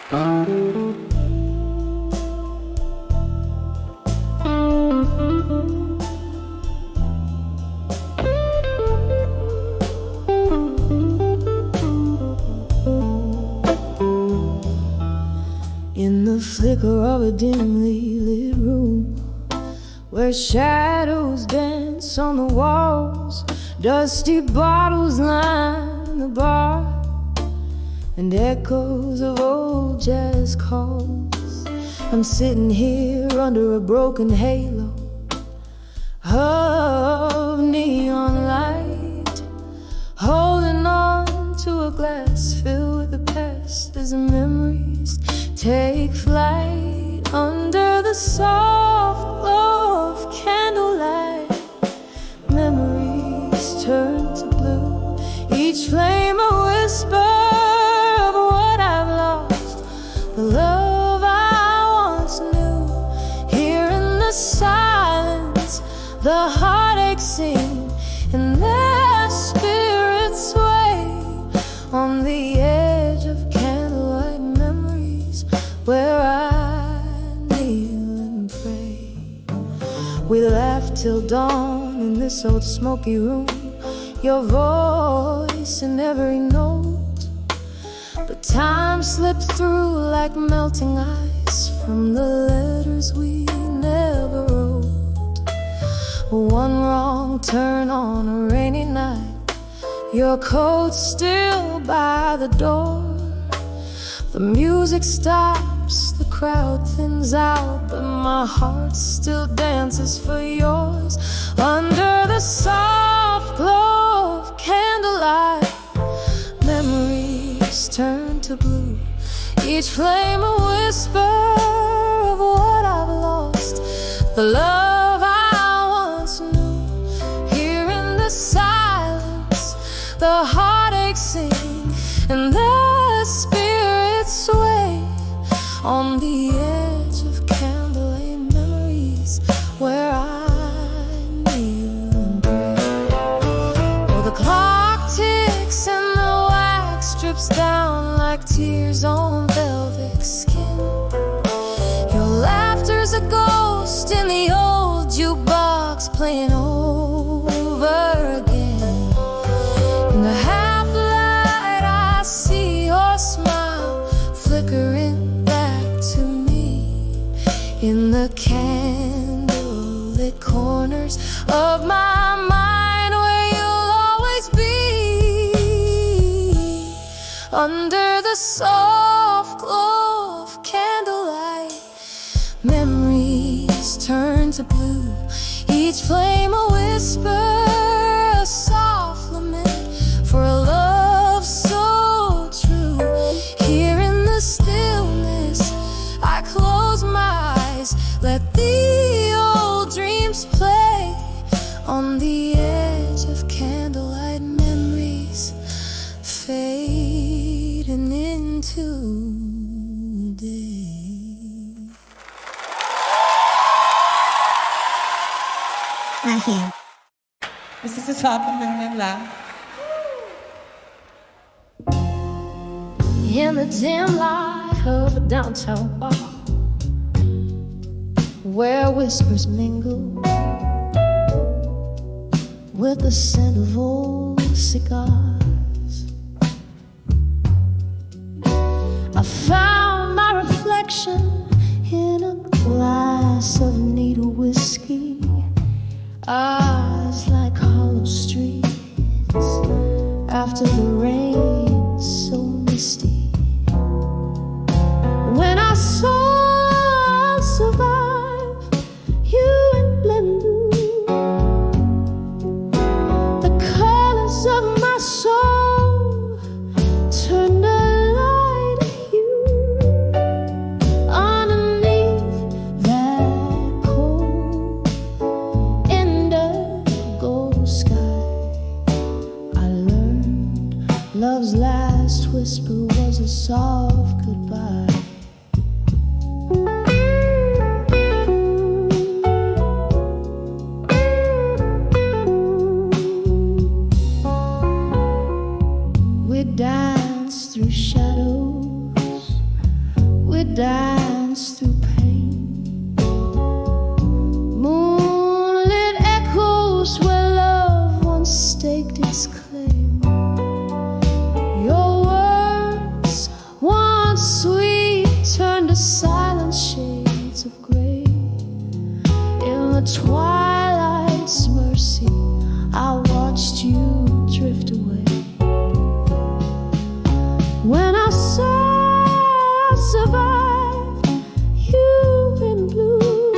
In the flicker of a dimly lit room, where shadows dance on the walls, dusty bottles line the bar, and echoes of old jazz calls. I'm sitting here under a broken halo of neon light, holding on to a glass filled with the past as the memories take flight under the soft glow of candlelight. Memories turn to blue, each flame a whisper of what I've lost, the love I once knew. Here in the silence, the heartache sing, and their spirits sway on the edge of candlelight memories, where I kneel and pray. We laughed till dawn in this old smoky room, your voice in every note, but time slipped through like melting ice from the letters we never wrote. One wrong turn on a rainy night, your coat still by the door. The music stops, the crowd thins out, but my heart still dances for yours under the soft glow of candlelight. Memories turn to blue, each flame a whisper of what I've lost, the love I once knew. Here in the silence, the heartache sing, and the spirits sway on the edge of candlelight memories, where I kneel and pray. Oh, the clock ticks and the wax drips down like tears on velvet skin. Your laughter's a ghost in the old jukebox playing over again. In the half light I see your smile flickering back to me. In the candlelit corners of my mind, where you'll always be, under the soft glow of candlelight. Memories turn to blue, each flame a whisper, a soft lament for a love so true. Here in the stillness, I close my eyes, let the old dreams play on the edge of candlelight memories, fading into day. Right here. This is the top of Manila. In the dim light of a downtown bar, where whispers mingle with the scent of old cigars, I found my reflection in a glass of needle whiskey. Eyes like hollow streets after the rain so misty. When I saw I'll survive you in blue, the colors of my soul turned a light hue underneath that cold indigo sky. I learned love's we dance through pain. Moonlit echoes where love once staked its claim. Your words, once sweet, turned to silent shades of gray. In the twilight's mercy, I watched you drift away. When I saw I survived you in blue,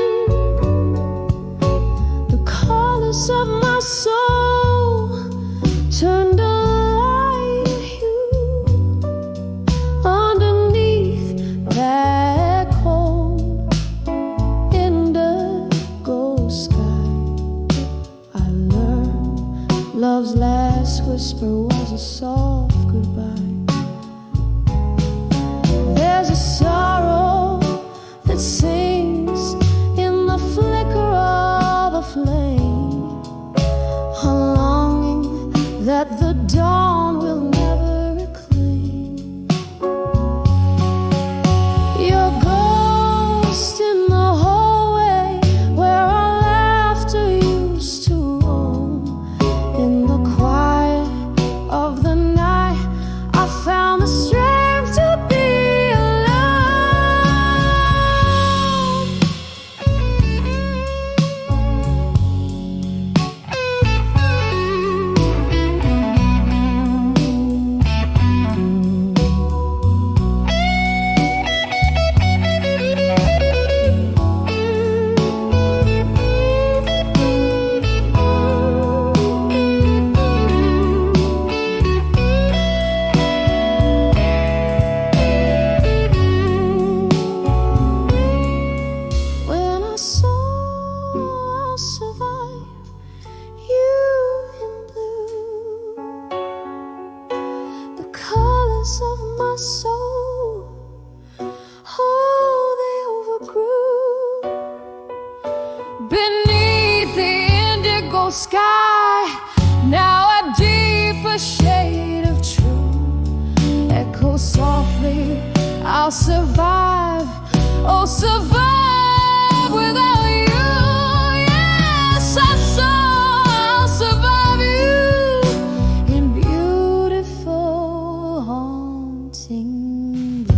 the colors of my soul turned a light hue. Underneath that cold indigo sky, I learned love's last whisper was a soft goodbye. There's a sorrow that sings in the flicker of a flame, a longing that the dawn will never reclaim. Your ghost in the hallway where our laughter used to roam. In the quiet of the night, I found the strength to be of my soul, oh, they overgrew. Beneath the indigo sky, now a deeper shade of true echoes softly, I'll survive, oh, survive without you. Yes, I saw I'll survive you in beautiful haunting blue.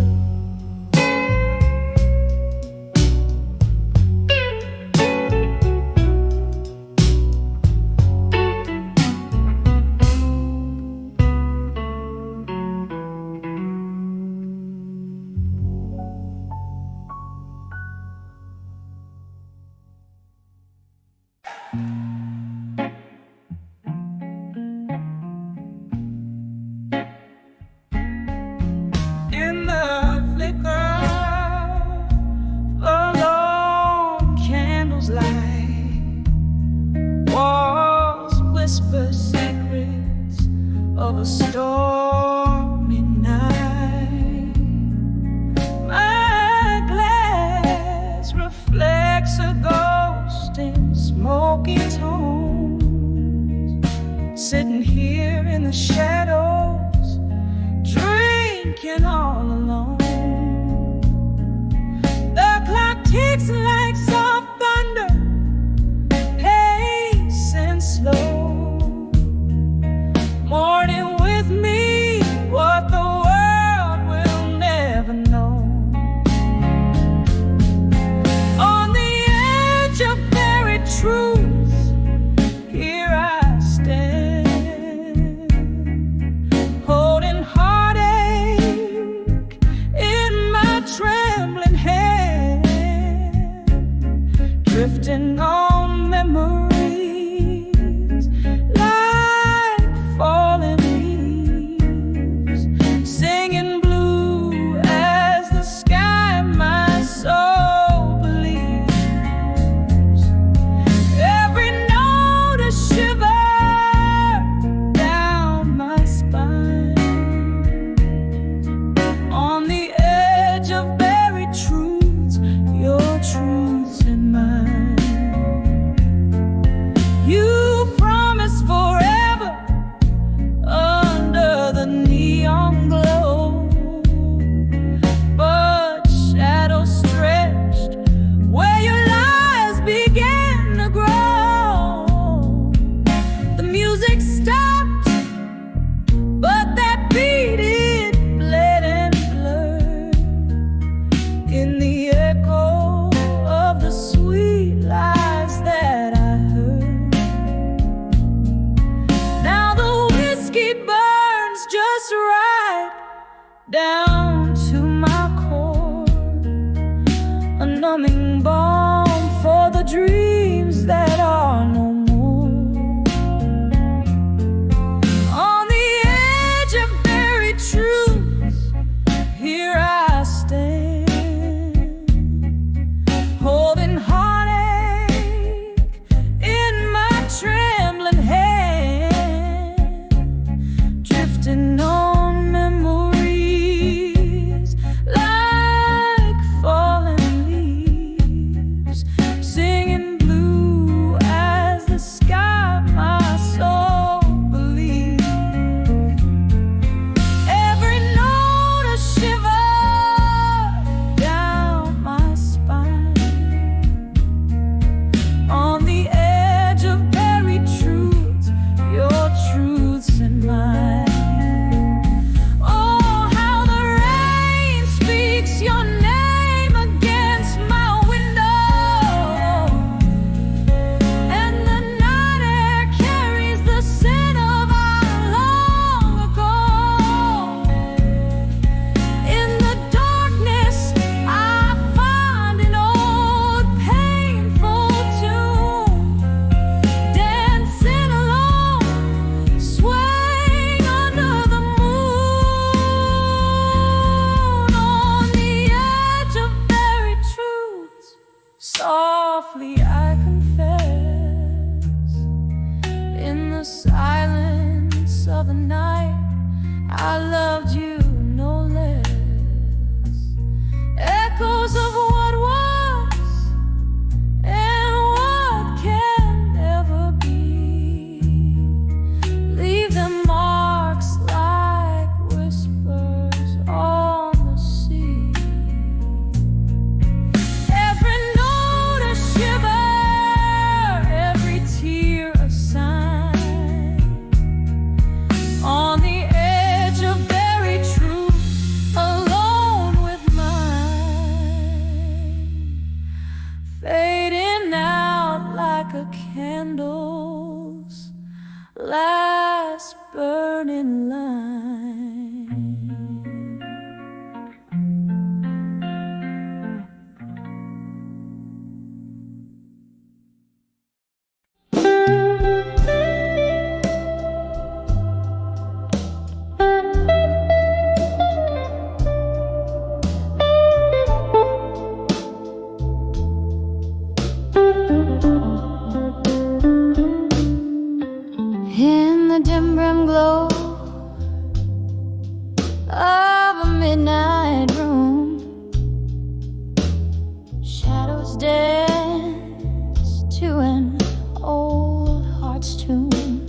In the flicker of long candles light, walls whisper secrets of a stormy night. My glass reflects a ghost in smoky tones, sitting here in the shadows, drinking all alone. The clock ticks like soft thunder, pacing slow, mourning with me what the world will never know. On the edge of buried truth, here I stand, holding heartache welcoming balm for the dreams that are no more. On the edge of buried truths, here I stand, holding heartache in my trembling hand, drifting on memories like fallen leaves, singing blue as the sky my soul believes. Every note a shiver down my spine, on the edge of buried truths, your truths and mine. Oh, how the rain speaks your name against my window, and the night air carries the scent of our long ago. In the darkness, I find an old painful tune, dancing alone, swaying under the moon. On the edge of buried truths, softly I confess, in the silence of the night, I loved you no less. Echoes of what was and what can never be, leave them marks like whispers on the sea. Every note a shiver, every tear a sign, on the edge of buried truth, alone with mine, fading out like a candle's last burning line. In the dim brim glow of a midnight room, shadows dance to an old heart's tune.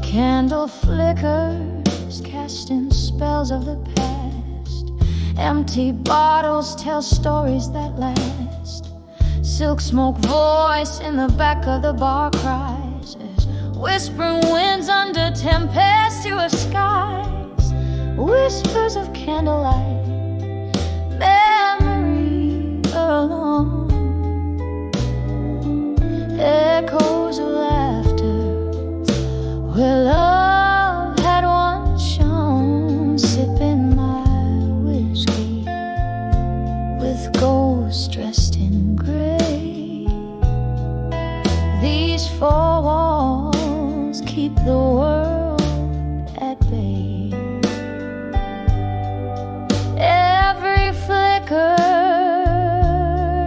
Candle flickers casting spells of the past. Empty bottles tell stories that last. Silk smoke voice in the back of the bar cries as whispering winds under tempestuous skies. Whispers of candlelight, memory alone. Echoes of laughter where love had once shone. Sipping my whiskey with ghosts dressed in gray. These four walls keep the world at bay. Every flicker's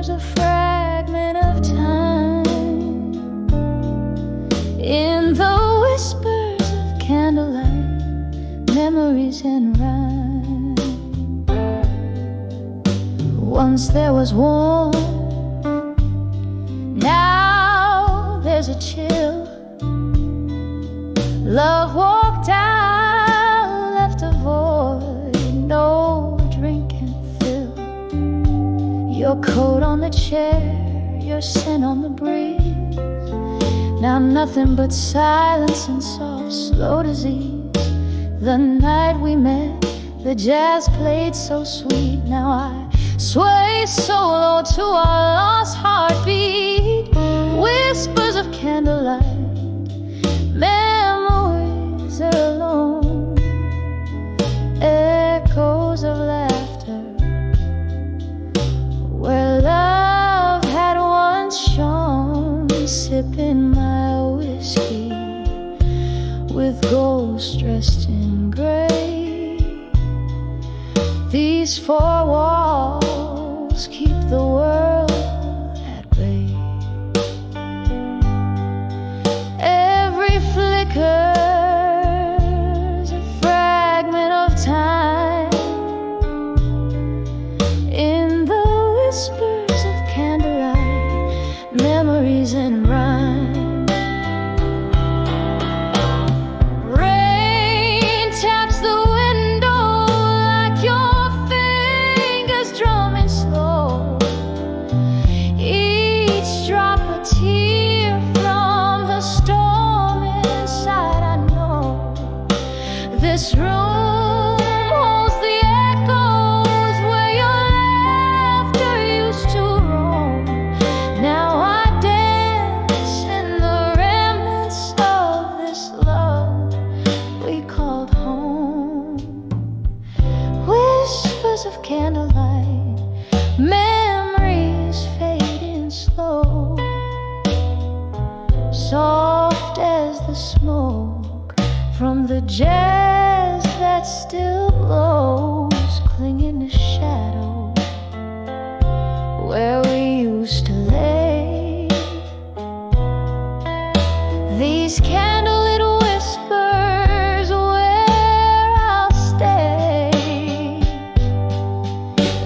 a fragment of time. In the whispers of candlelight, memories and rhyme. Once there was warmth, now there's a chill. Love walked out, left a void no drink can fill. Your coat on the chair, your scent on the breeze. Now nothing but silence and soft, slow disease. The night we met, the jazz played so sweet. Now I sway solo to our lost heartbeat. Whispers of candlelight, memories alone. Echoes of laughter sipping my whiskey with ghosts dressed in gray. These four walls keep the world at bay. Every flicker's a fragment of time in the whispers of candlelight, memories and rhyme. Rain taps the window like your fingers drumming slow. Each drop a tear from the storm inside. I know this room holds the echoes where your laughter used to roam. Now I dance in the remnants of this love we called home. Whispers of candlelight, memories fading slow, soft as the smoke from the jazz that still blows, clinging to shadow where we used to lay. These candlelit whispers where I'll stay.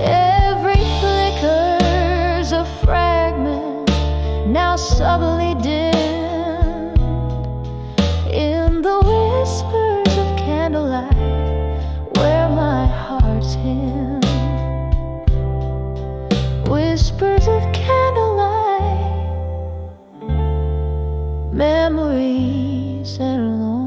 Every flicker's a fragment, now subtly dimmed in the whispers of candlelight where my heart's hymn. Whispers of candlelight, memories and alone.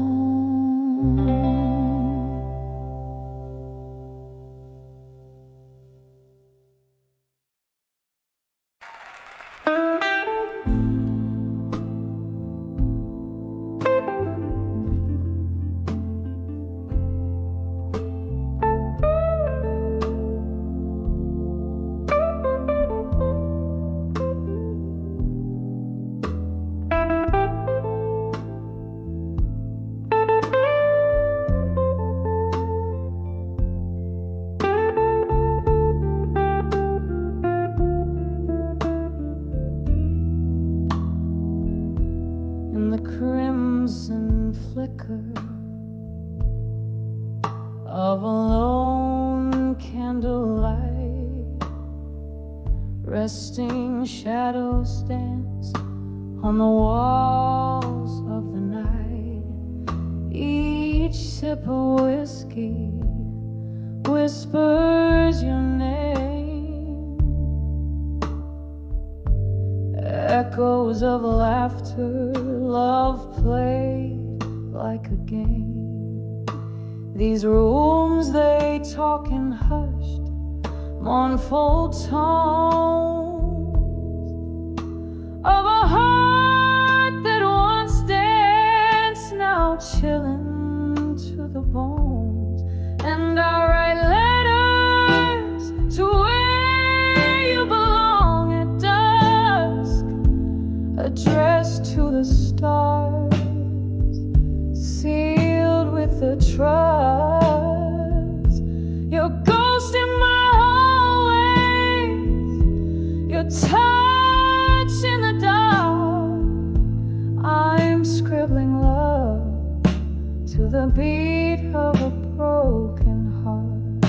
In the crimson flicker of a lone candlelight, resting shadows dance on the walls of the night. Each sip of whiskey whispers your name. Echoes of laughter, love played like a game. These rooms, they talk in hushed, mournful tones of a heart that once danced, now chilling to the bones. And I write letters to where you belong at dusk, addressed to the stars, sealed with the trust. Your ghost in my hallways, your touch in the dark. I'm scribbling love to the beat of a broken heart.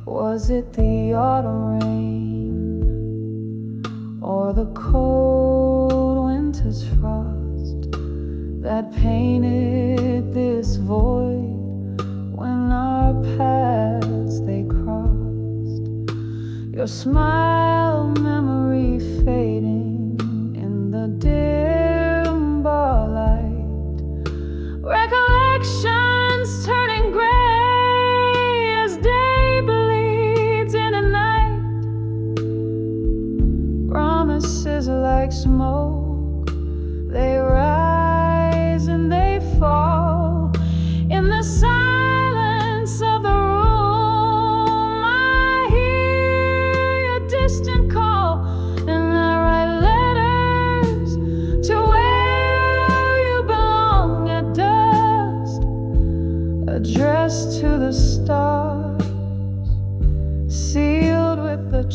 Was it the autumn rain or the cold winter's frost that painted this void when our paths they crossed? Your smile, memory fading in the dim bar light, recollections turning gray as day bleeds in a night. Promises are like smoke, they rise and they fall in the silence of the room. I hear your distant call, and I write letters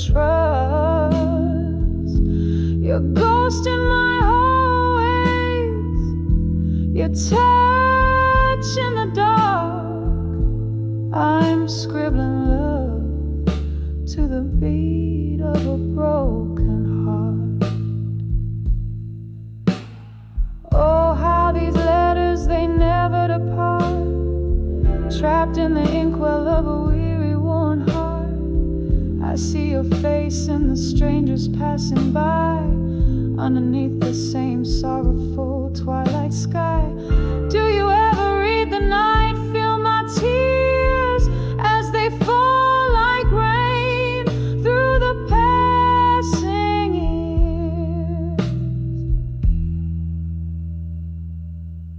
trust. Your ghost in my hallways, your touch in the dark. I'm scribbling love to the beat of a broken heart. Oh, how these letters, they never depart, trapped in the inkwell of a weary, worn heart. I see your face in the strangers passing by, underneath the same sorrowful twilight sky. Do you ever read the night, feel my tears as they fall like rain through the passing years?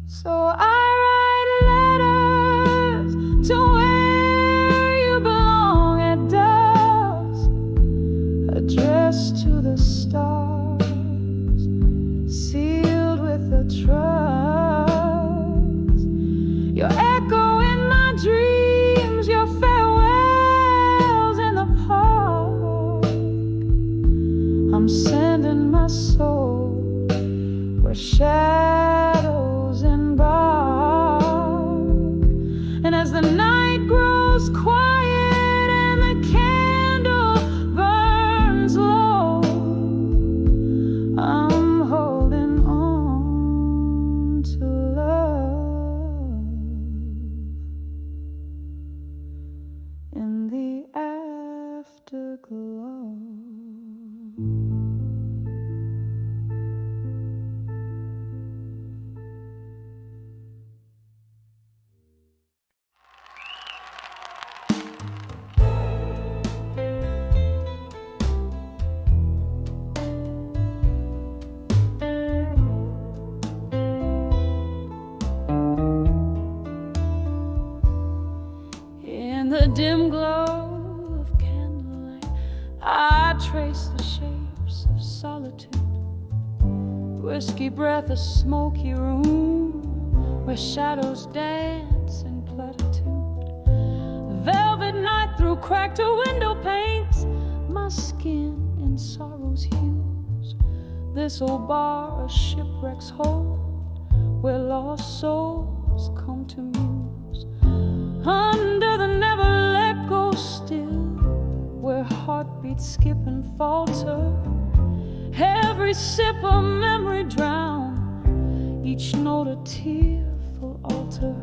So I write letters to where you belong at dusk, addressed to the stars, sealed with a trust. Your echo in my dreams, your farewells in the park. I'm sending my soul where shadows embark. And as the night grows quiet and the candle burns low, I'm holding on to love in the afterglow. In the dim glow of candlelight, I trace the shapes of solitude. Whiskey breath, a smoky room where shadows dance in platitude. Velvet night through cracked window panes, my skin in sorrow's hues. This old bar, a shipwreck's hold, where lost souls come to muse. Under the never let go still, where heartbeats skip and falter. Every sip a memory drown, each note a tearful altar.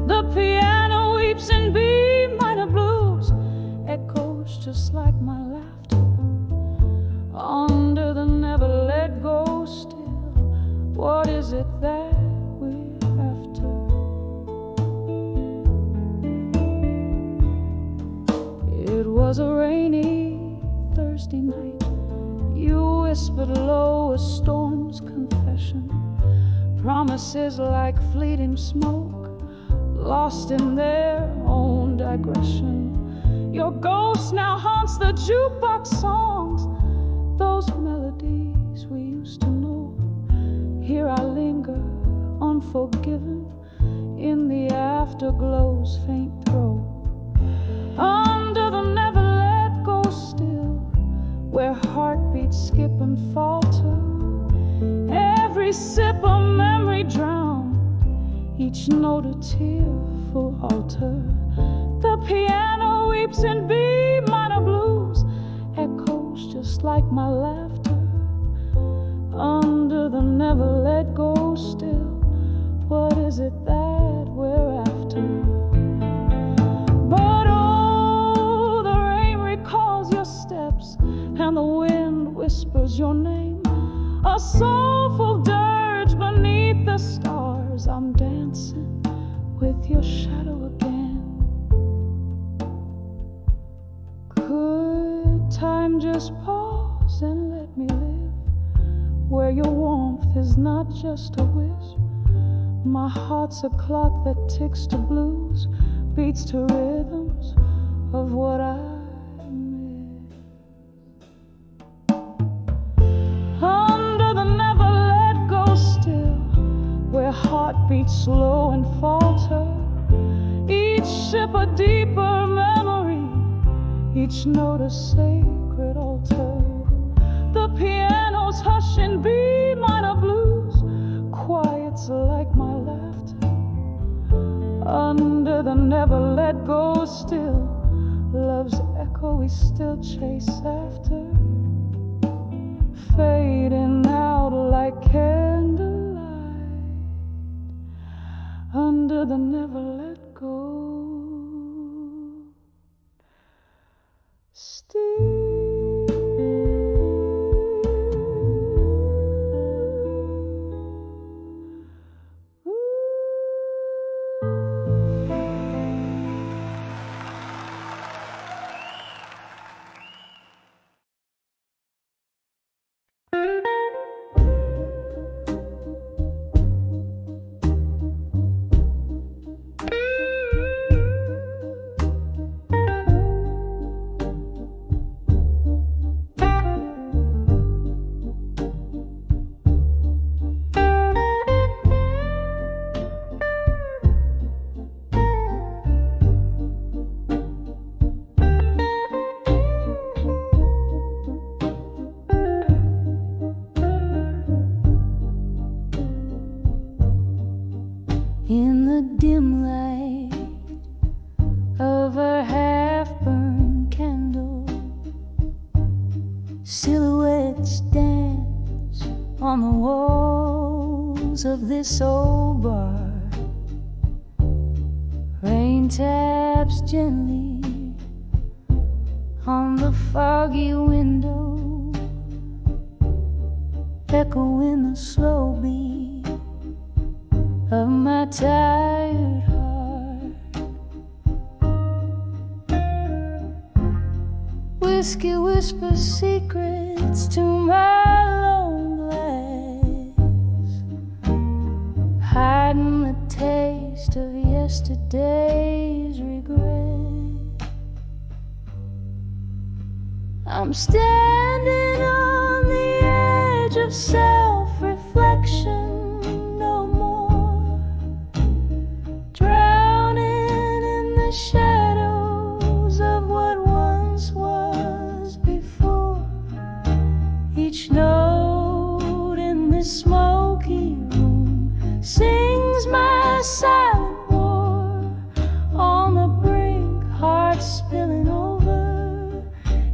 The piano weeps in B minor blues, echoes just like my laughter. Under the never let go still, what is it that we're after? It was a rainy Thursday night. You whispered low a storm's confession. Promises like fleeting smoke, lost in their own digression. Your ghost now haunts the jukebox songs, those melodies we used to know. Here I linger, unforgiven, in the afterglow's faint throe. Under the never let go still, where heartbeats skip and falter. Every sip a memory drown, each note a tearful altar. The piano weeps in B minor blues, echoes just like my laughter. Under the never let go still, what is it that we're after? But oh, the rain recalls your steps, and the wind whispers your name. A soulful dirge beneath the stars, I'm dancing with your shadow again. Could time just pause and let me live, where your warmth is not just a wisp? My heart's a clock that ticks to blues, beats to rhythms of what I miss. Under the never let go still, where heartbeats slow and falter. Each sip a deeper memory, each note a sacred it altered. The piano's hushing B minor blues, quiets like my laughter. Under the never let go still, love's echo we still chase after, fading out like candlelight. Under the never let go. In the dim light of a half-burned candle, silhouettes dance on the walls of this old bar. Rain taps gently on the foggy window, echoing the slow beat of my tired heart. Whiskey whispers secrets to my lone glass, hiding the taste of yesterday's regret. I'm standing on the edge of self-reflection, shadows of what once was before. Each note in this smoky room sings my silent war. On the brink, heart spilling over,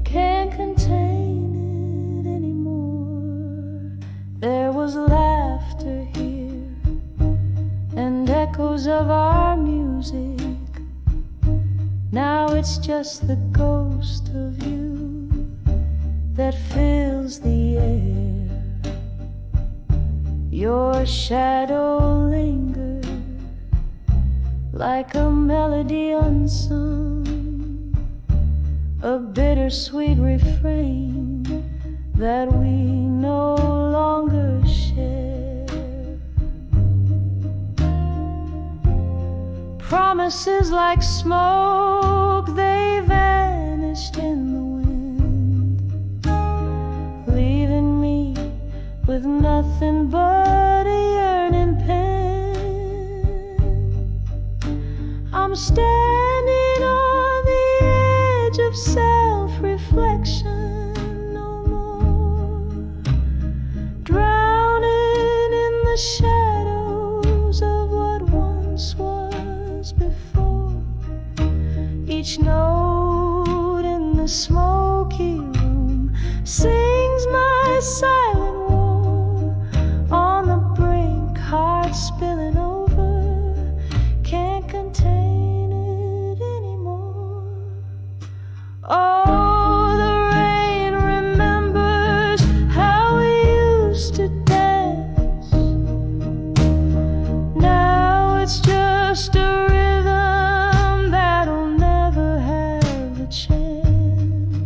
can't contain it anymore. There was laughter here and echoes of our music. Now it's just the ghost of you that fills the air. Your shadow lingers like a melody unsung, a bittersweet refrain that we no longer share. Promises like smoke, they vanished in the wind, leaving me with nothing but a yearning pen. I'm standing on the edge of self-reflection, no more drowning in the shadows of what once was before. Each note in the smoky room sings my silent war. On the brink, heart spilling over, can't contain it anymore. Oh, the rain remembers how we used to dance. Now it's just a rhythm that'll never have a chance.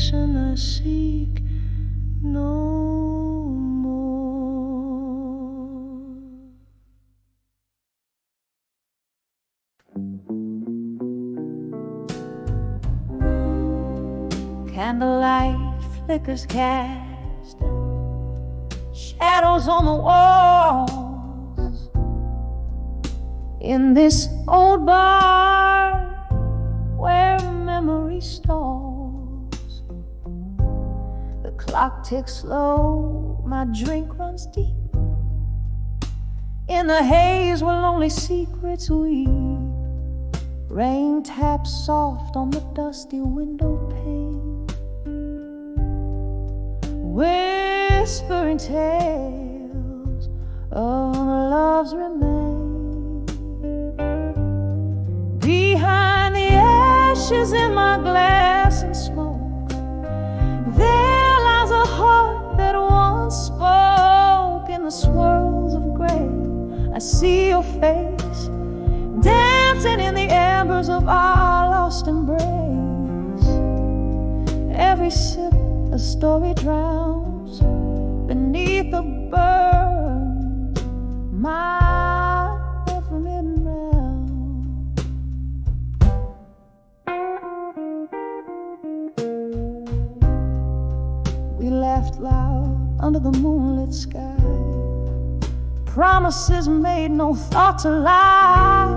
affection I seek no more. Candlelight flickers cast shadows on the walls in this old bar where memory stalls. The clock ticks slow, my drink runs deep. In the haze where lonely secrets weep. Rain taps soft on the dusty window pane, whispering tales of love's remain. Behind the ashes in my glass and smoke, there lies a heart that once spoke. In the swirls of gray, I see your face, dancing in the embers of our lost embrace. Every sip a story drowns beneath the burn, my forbidden realm. We laughed loud under the moonlit sky, promises made, no thought to lie.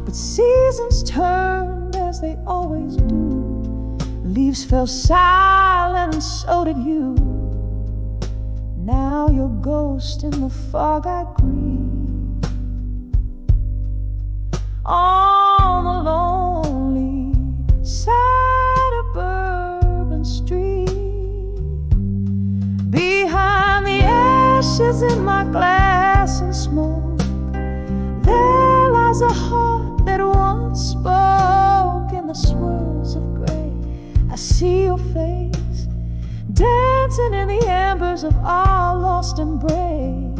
But seasons turned as they always do. Leaves fell silent and so did you. Now your ghost in the fog I grieve. On the lonely side of Bourbon Street, behind the ashes in my glass and smoke, there lies a heart that once spoke. In the swirls of gray, I see your face, dancing in the embers of our lost embrace.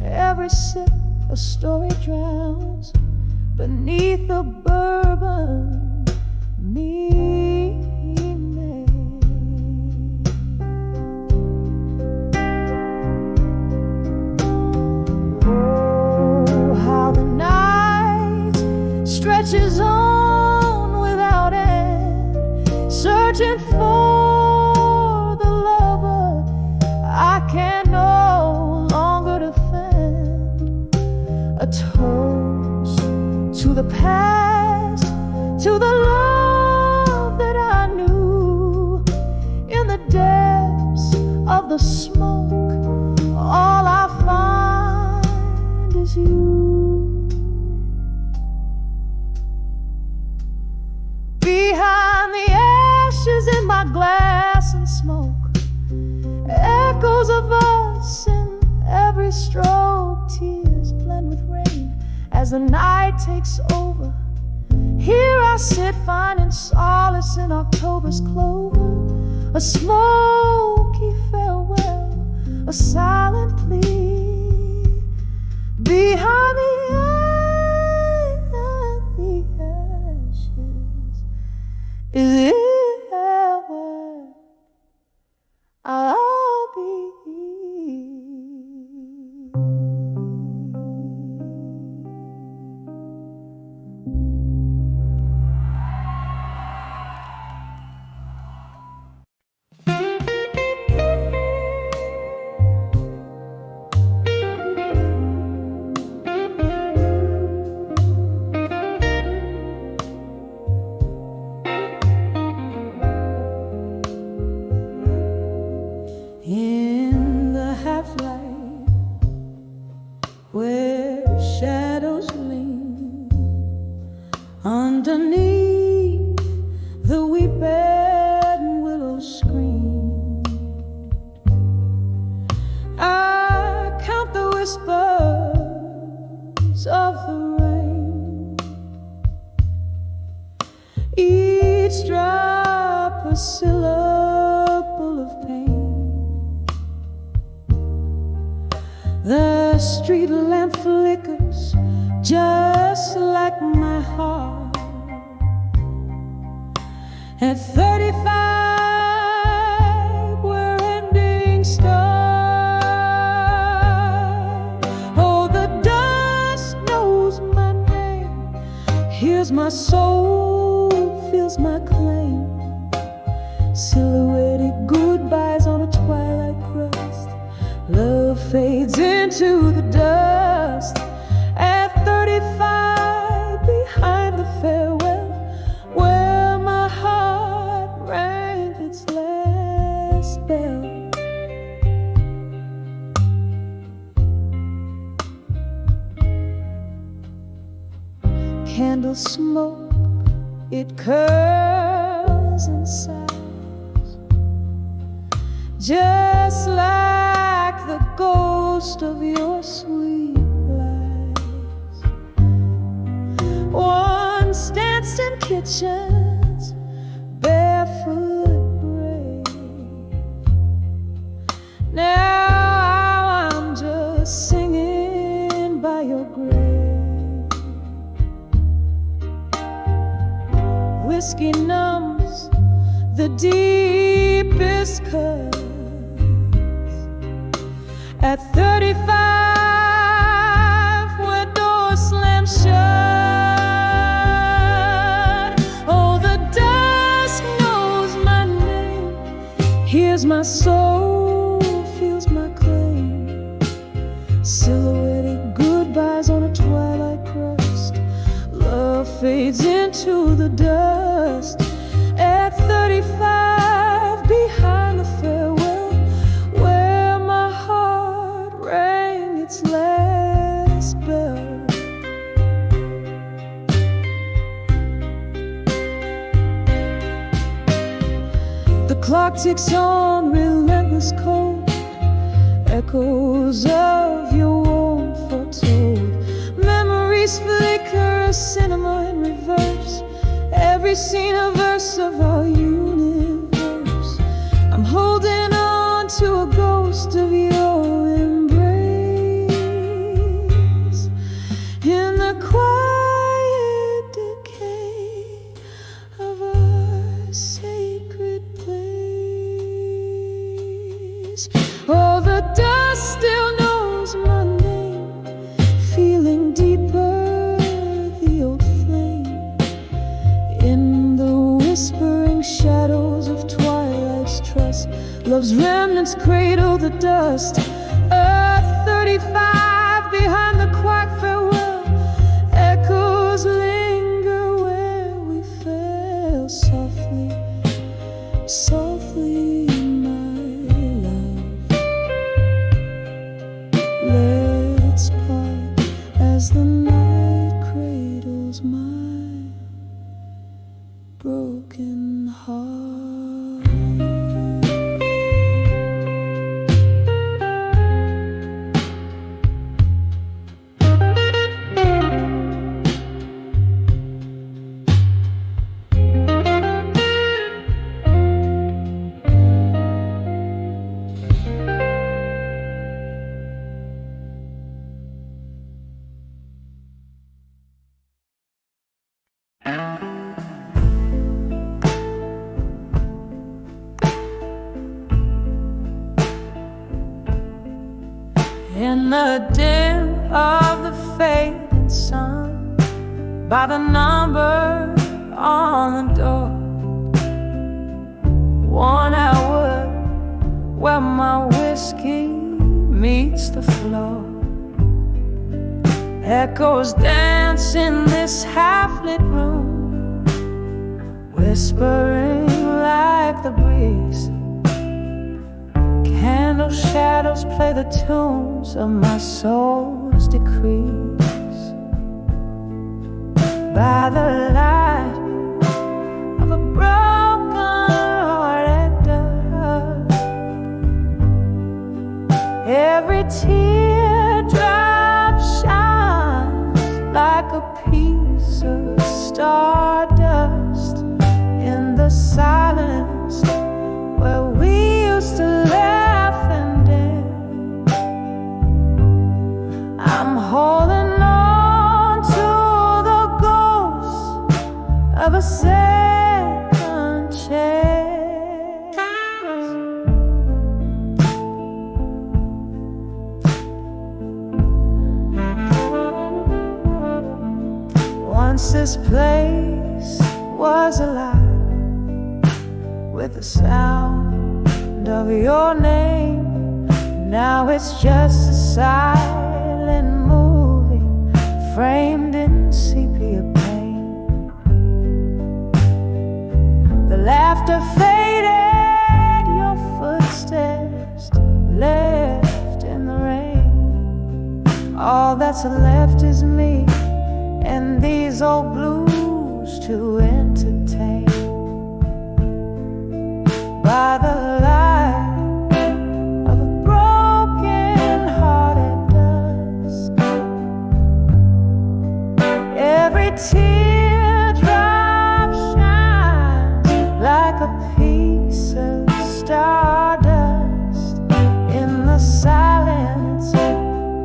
Every sip a story drowns beneath the bourbon me made. Oh, how the night stretches on without end, searching for the lover I can no longer defend. A toast to the past, to the love that I knew. In the depths of the smoke, all I find is you. Behind the ashes in my glass and smoke, echoes of us in every stroke. Tears blend with rain as the night takes over. Here I sit finding solace in October's clover. A smoky farewell, a silent plea. Behind the ashes is it where I'll be. In the half-light where shadows lean underneath the weeping willow screen, I count the whispers of the rain, each drop a syllable of pain. The street lamp flickers just like my heart. At 35 Here's my soul, feels my claim. Silhouetted goodbyes on a twilight crust. Love fades into the dust. At 35, behind the farewell, where my heart rang its last bell. Candle smoke, it curls and sighs, just like the ghost of your sweet lies. Once danced in kitchens, barefoot brave. Now I'm just singing by your grave. Whiskey numbs the deepest cuts. At 35, where doors slam shut. Oh, the dusk knows my name. Hears my soul, feels my claim. Silhouetted goodbyes on a twilight crust. Love fades into the dust. At 35, behind the farewell, where my heart rang its last bell. The clock ticks on, relentless cold. Echoes of your warmth foretold. Memories flicker, a cinema in reverse. Every scene a verse of our universe. I'm holding on to a ghost of your embrace. In the quiet decay of our sacred place. Oh, the dust still knows my name. Feeling deeper, the old flame. In the whispering shadows of twilight's trust, love's remnants cradle the dust. At 35, behind the quiet farewell, echoes linger where we fell. Softly, softly, my love, let's part as the night cradles my broken heart. In the dim of the fading sun, by the number on the door, worn out wood where my whiskey meets the floor. Echoes dance in this half-lit room, whispering like the breeze. Candle shadows play the tunes of my soul's decrees. By the light of a broken-hearted dove, every teardrop shines like a piece of stardust. In the silence where we used to laugh and dance, I'm holding on to the ghost of a second chance. Once a this place was alive with the sound of your name. Now it's just a silent movie framed in sepia paint. The laughter faded, your footsteps left in the rain. All that's left is me and these old blues to entertain. By the light of a broken heart at dusk, every teardrop shines like a piece of stardust in the silence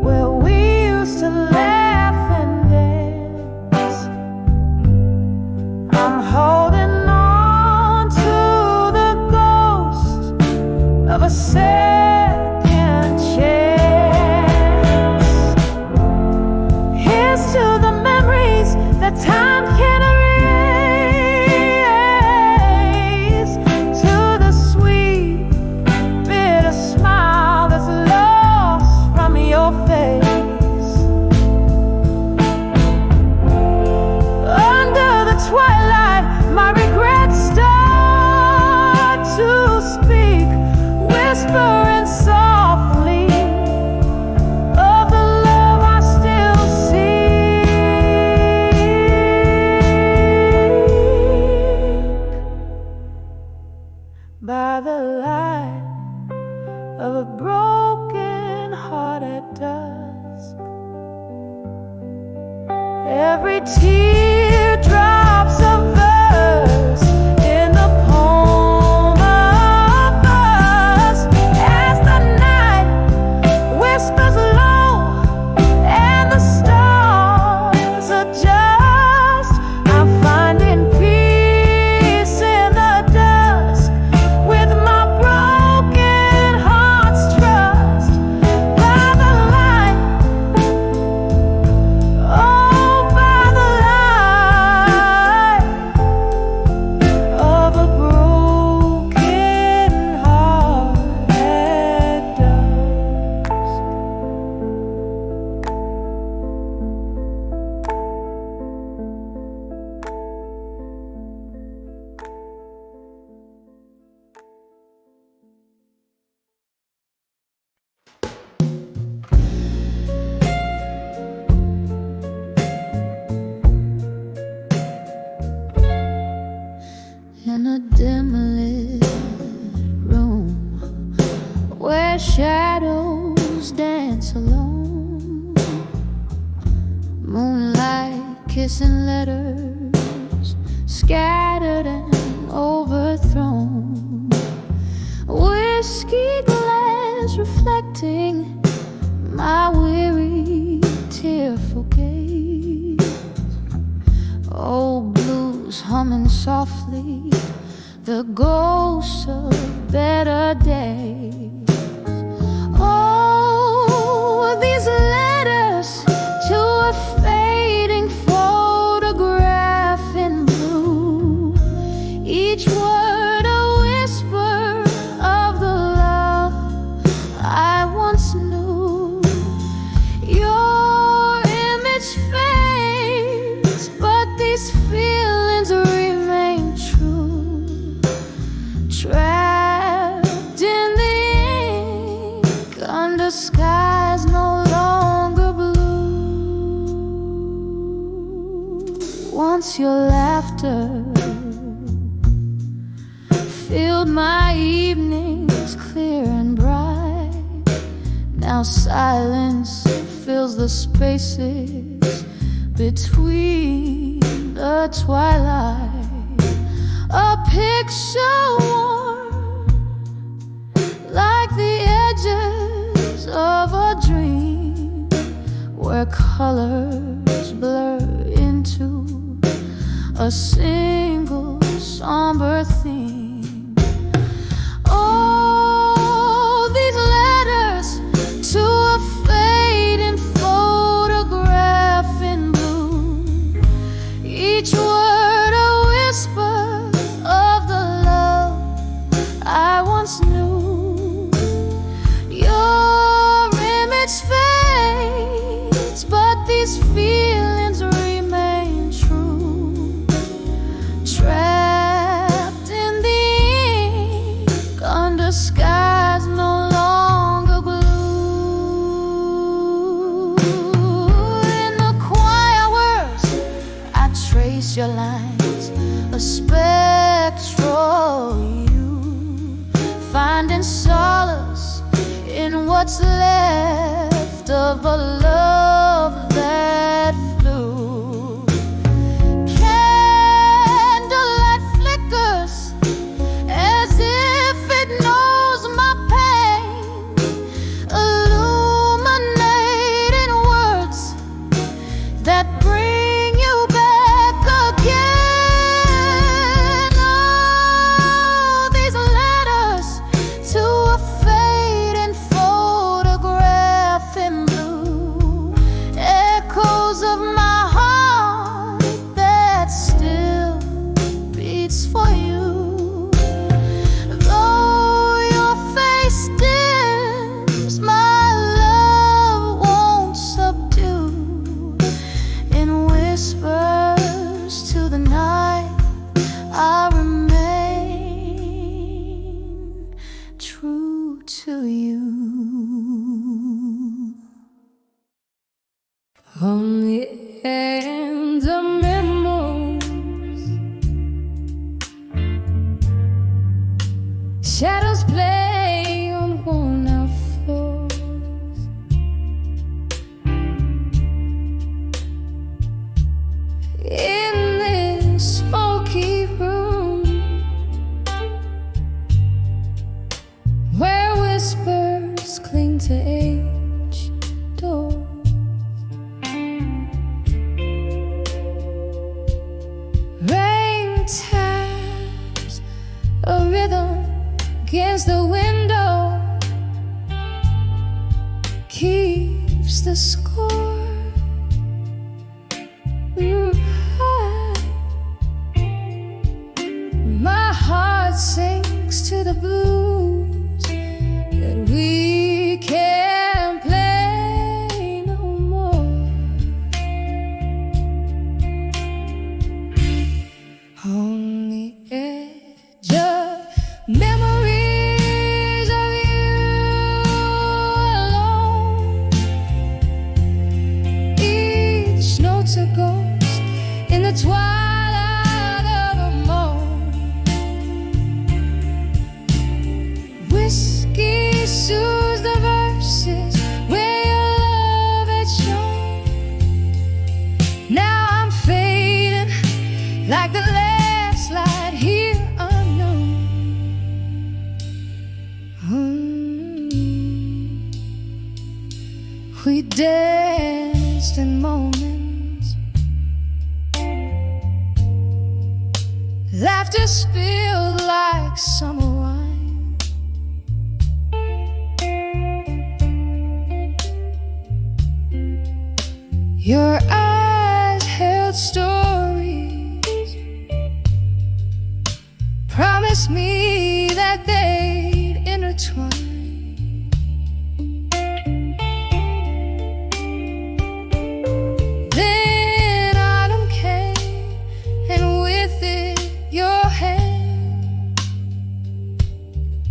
where we used to laugh and dance. I'm holding on to the ghost of a second chance. Here's to the memories that time can erase, to the sweet, bitter smile that's lost from your face. Under the twilight, my regrets start to speak, whispering softly of the love I still seek. By the light of a broken heart at dusk, every teardrop's a verse in the poem of us. As the night whispers low and the stars adjust, I'm finding peace in the dusk with my broken heart's trust. By the light, oh, by the light of a broken heart at dusk. In a dim lit room where shadows dance alone, moonlight kissing letters scattered and overthrown, whiskey glass reflecting my weary, tearful gaze. Old blues humming softly, the ghosts of better days. Oh, these letters to a fading photograph in blue, each word a whisper of the love I once knew. Your image fades, but these feelings remain true, trapped in the ink under skies no longer blue. Once your laughter filled my evenings clear and bright, now silence fills the spaces between the twilight. A picture worn like the edges of a dream, where colors blur into a single somber theme. Oh, these letters to a fading photograph in blue, a spectral you, finding solace in what's left of a love that flew. Candlelight flickers as if it knows my pain, illuminating words that bring you back again. Oh, these letters to a fading photograph in blue, echoes of my heart that still beats for you. Though your face dims, my love won't subdue. In whispers to the night, I remain true to you. On the end of memories, shadows play on worn out floors. In this smoky room, where whispers cling to aged doors. Rain taps a rhythm against the window, keeps the score. My heart sinks to the blues that we can't play no more. On the edge of memories of you alone, each note's a ghost in the twilight of a moan. Whiskey soothes the verses where your love had shone. Now I'm fading like the last light here unknown. We danced in moments, laughter spilled like summer wine. Your eyes held stories, promised me that they'd intertwine. Then autumn came, and with it your hand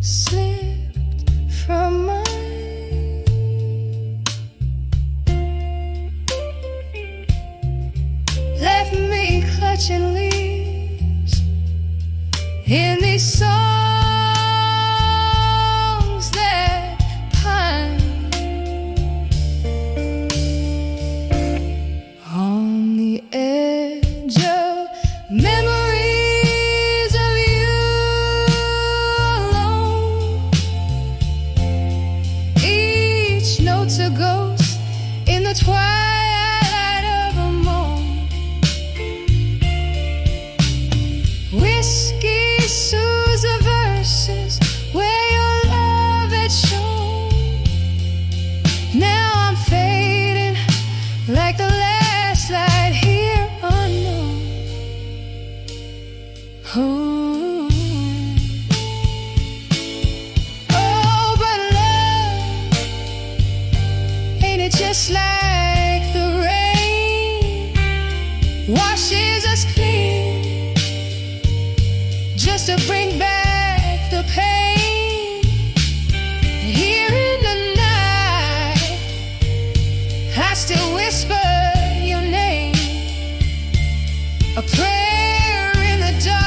slipped from mine. Left me clutching leaves in these songs that pine. On the edge of memories of you alone, each note's a ghost in the twilight of a moan. Whiskey soothes the verses where your love had shone. Now I'm fading like the last light here unknown. Oh, oh, but love, ain't it just like the rain washes us clean, just to bring back the pain. And here in the night, I still whisper your name, a prayer in the dark.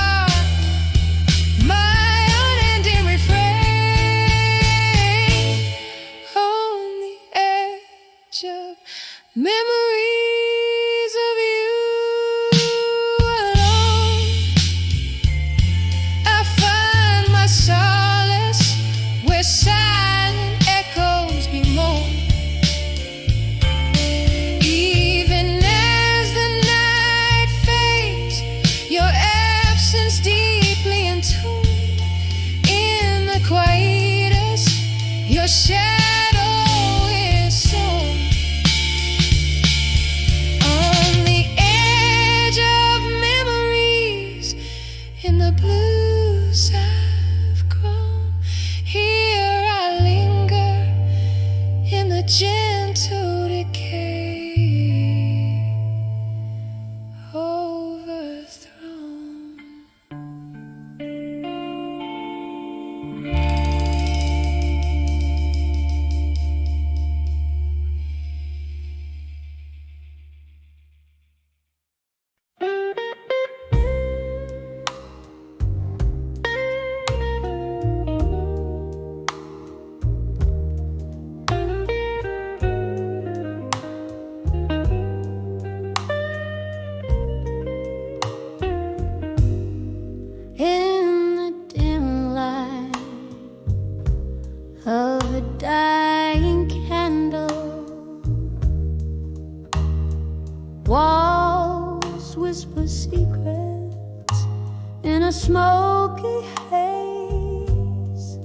in a smoky haze,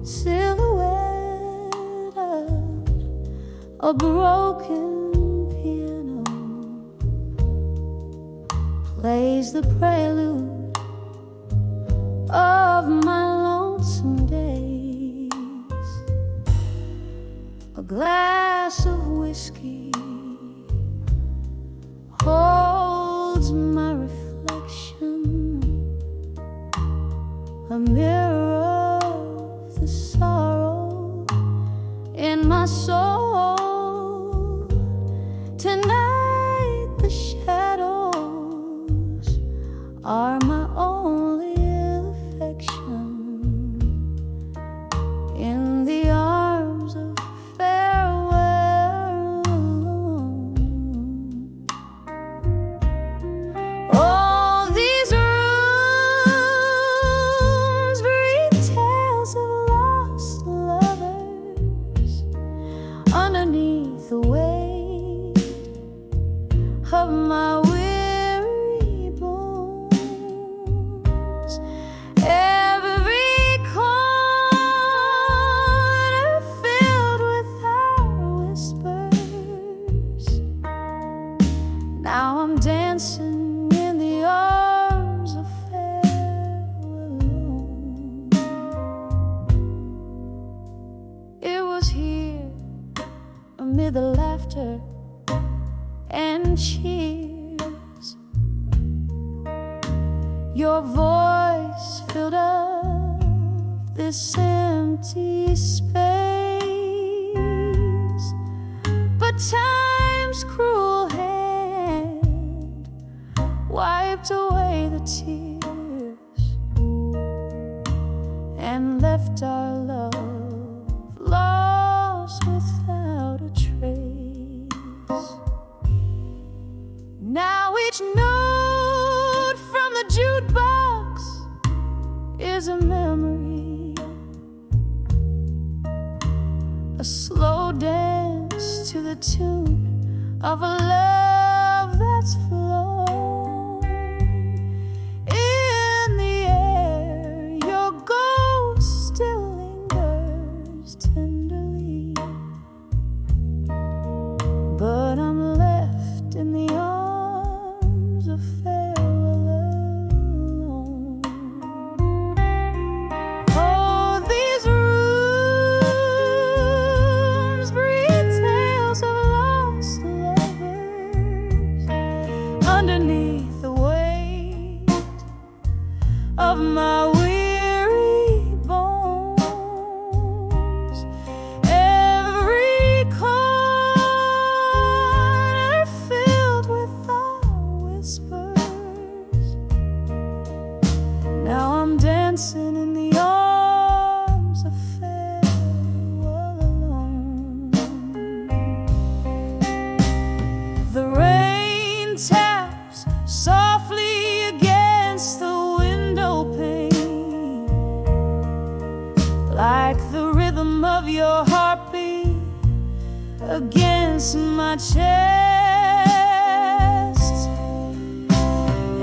silhouette of a broken piano plays the prelude of my lonesome days. A glass of whiskey holds my reflection, a mirror of the sorrow in my soul. Tonight the shadows are my only affection in the arms of farewell alone. Oh, these rooms breathe tales of lost lovers underneath the weight of my weary bones. Every corner filled with our whispers. Now I'm dancing in the arms of farewell alone. It was here amid the laughter and cheers, your voice filled up this empty space. But time's cruel hand wiped away the tears and left our love lost without a trace. Now each note from the jukebox is a memory, a slow dance to the tune of a love that's flown. In the air, your ghost still lingers tenderly, but I'm left in the arms of farewell alone. Oh, these rooms breathe tales of lost lovers underneath the weight of my weary bones. Every corner filled with our whispers. Now I'm dancing in the arms of farewell alone. The rain taps softly against the window pane, like the rhythm of your heartbeat against my chest.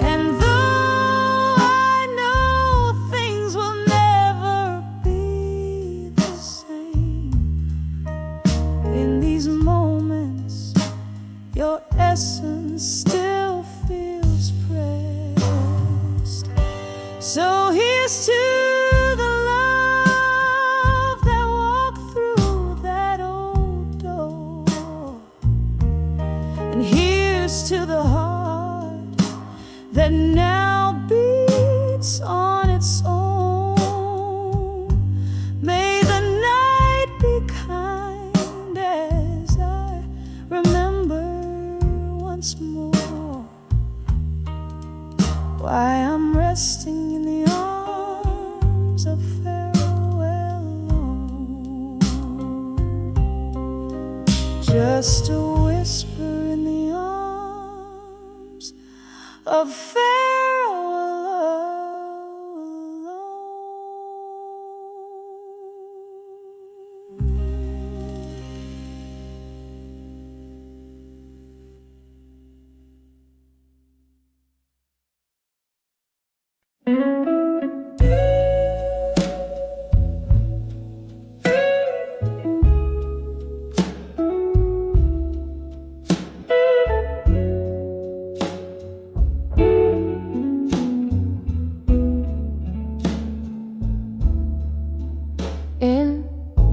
And though I know things will never be the same, in these moments your essence still feels pressed. So here's to the love that walked through that old door, and here's to the heart that now beats on its own. May the night be kind as I remember once more why I'm resting in the arms of farewell alone. Just a whisper in the arms of farewell. In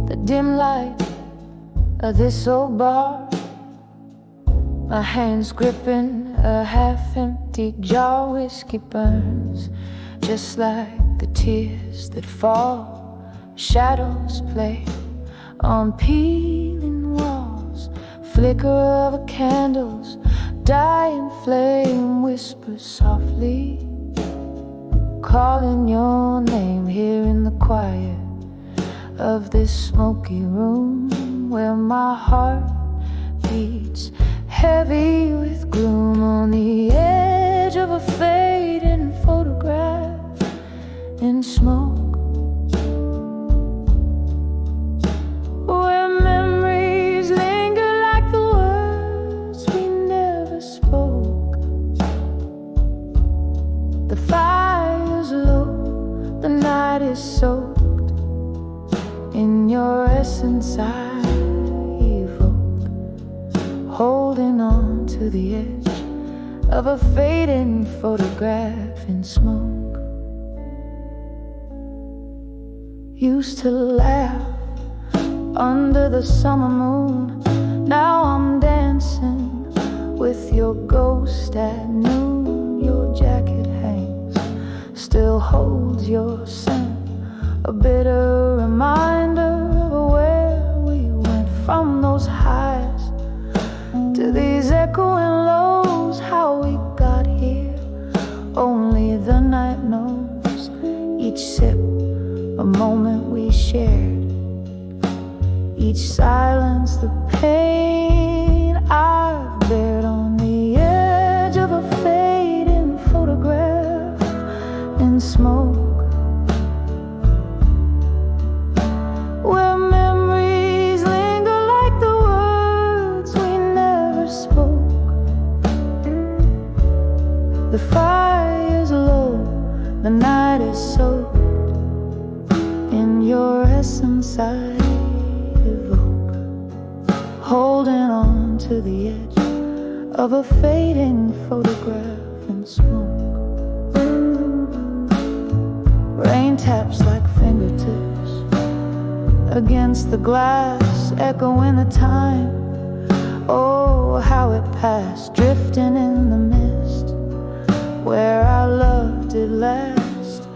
the dim light of this old bar, my hands gripping a half-empty jar. Whiskey burns just like the tears that fall. Shadows play on peeling walls. Flicker of a candle's dying flame whispers softly, calling your name here in the quiet of this smoky room, where my heart beats heavy with gloom, on the edge of a fading photograph in smoke, where memories linger like the words we never spoke. The fire's low, the night is soaked in your essence I evoke, holding on to the edge of a fading photograph in smoke. Used to laugh under the summer moon, now I'm dancing with your ghost at noon. Your jacket hangs, still holds your scent, a bitter reminder of where we went, from those highs to these echoing lows. How we got here, only the night knows. Each sip, a moment we shared, each silence, the pain I've bared, on the edge of a fading photograph in smoke, where memories linger like the words we never spoke. The fire's low, the night is soaked in your essence I evoke, holding on to the edge of a fading photograph in smoke. Rain taps like fingertips against the glass, echoing the time. Oh, how it passed, drifting in the mist, where our love did last.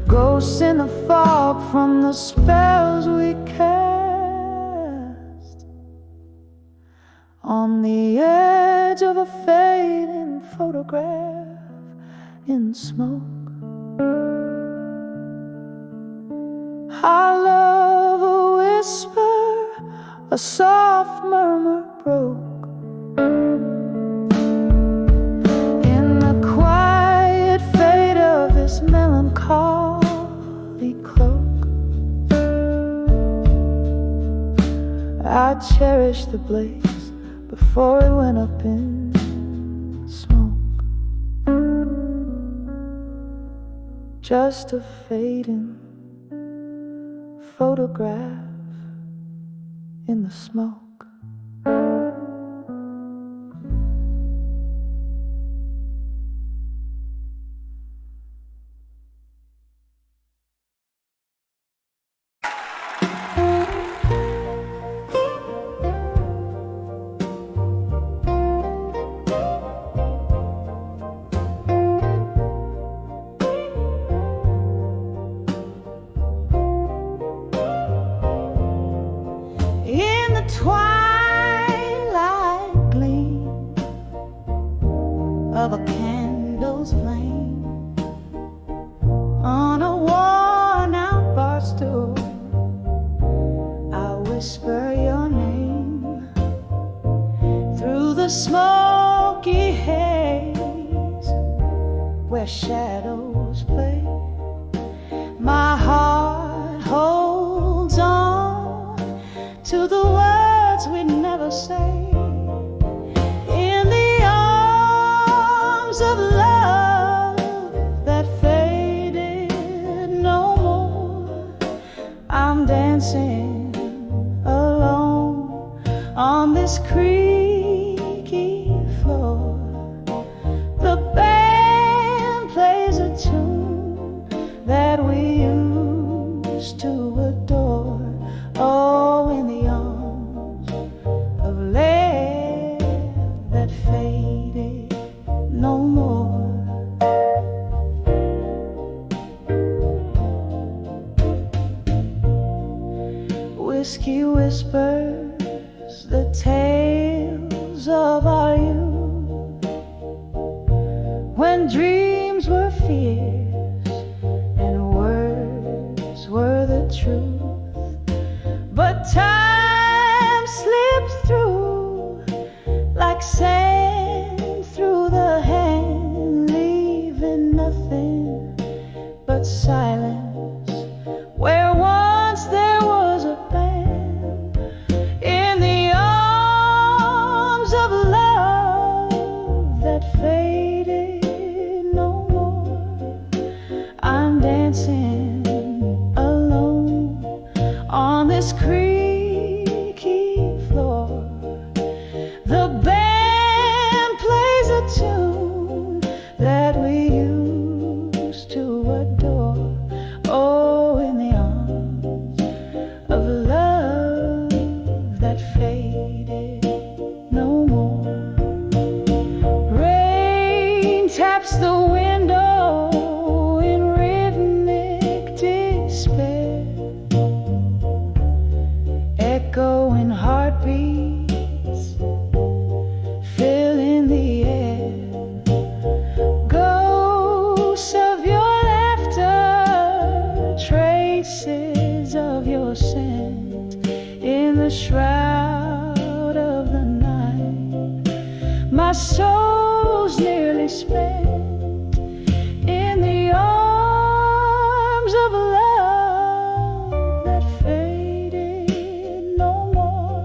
Ghosts in the fog from the spells we cast, on the edge of a fading photograph in smoke. Our love a whisper, a soft murmur broke in the quiet fade of this melancholy cloak. I cherished the blaze before it went up in smoke, just a fading photograph in the smoke. Twilight gleam of a candle's flame on a worn-out bar stool, I whisper your name through the smoky haze where shadows play. My heart holds on to the words we never say, in the arms of love that fade dancing alone on this creaky floor. The band plays a tune that we used to adore. Oh, in the arms of love that faded no more. Whiskey whispers the tales of our youth, when dreams were fierce and words were the truth. But time slips through like sand through the hand, leaving nothing but silence where once there was a band. In the arms of love that faded no more, I'm dancing alone on this creaky floor. The band plays a tune that we used to adore. Oh, in the arms of love that faded no more. Rain taps the window in rhythmic despair, echoing heartbeats filling the air. Ghosts of your laughter, traces of your scent in the shroud of the night. My soul's nearly spent in the arms of love that faded no more.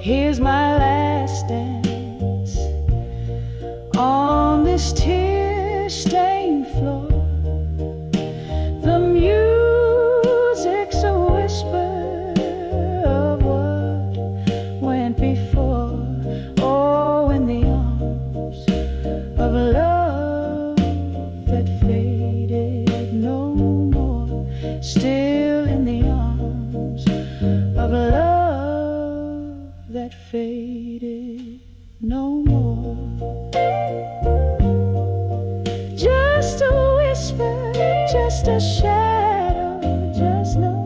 Here's my last dance on this tear-stained floor. The music's a whisper of what went before. Oh, in the arms of love that faded no more. Still in the arms of love that faded no more. Just a whisper, just a shadow, just no more.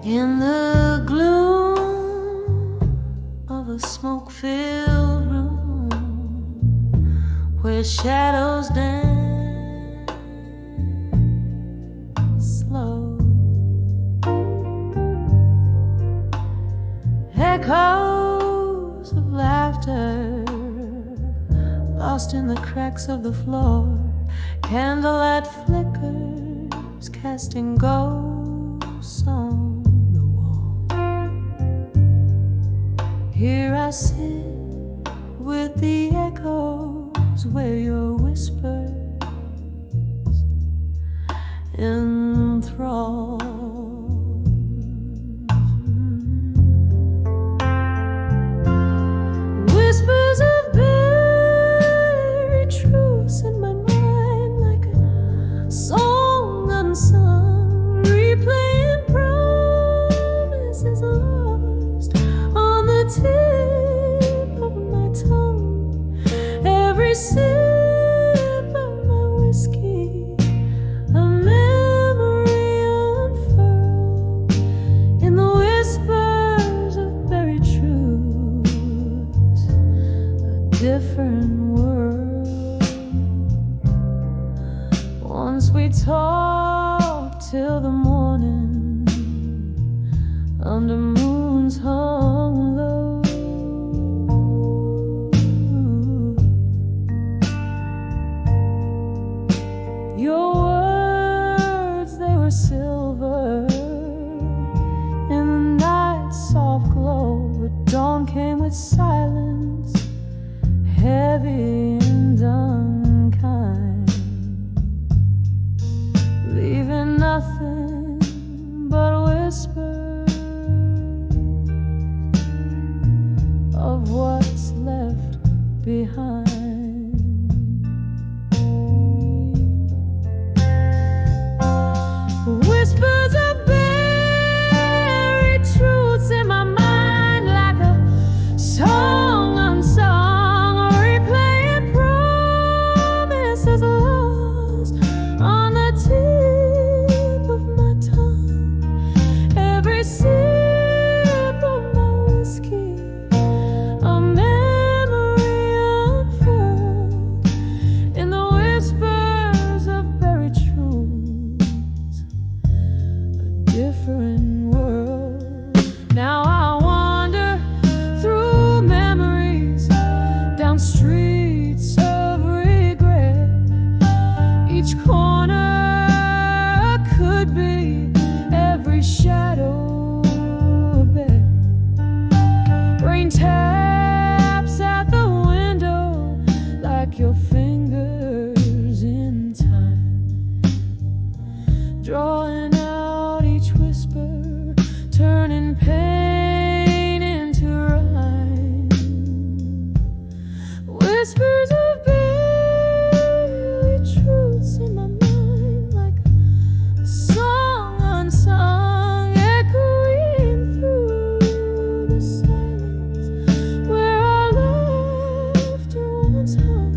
In the gloom of a smoke-filled room where shadows dance slow, echoes of laughter lost in the cracks of the floor, candlelight flickers casting ghosts on. Here I sit with the echoes where your whispers enthrall. Whispers of buried truths in my mind, like a song unsung, replaying promises lost on the tip of my tongue. Every sip of my whiskey, a memory unfurled in the whispers of buried truths, a different world. with silence, heavy and unkind, leaving nothing but whispers of what's left behind. Whispers of buried truths in my mind, like a song unsung, replaying promises lost on the tip of my tongue. Every sip of my whiskey, a memory unfurled in the whispers of buried truths. Different world. Now I wander through memories, down streets of regret. Each corner could be, every shadow a bed. Rain taps at the window like your fingers in time, drawing out each whisper, turning pain into rhyme. Whispers of buried truths in my mind, like a song unsung, echoing through the silence where our laughter once hung.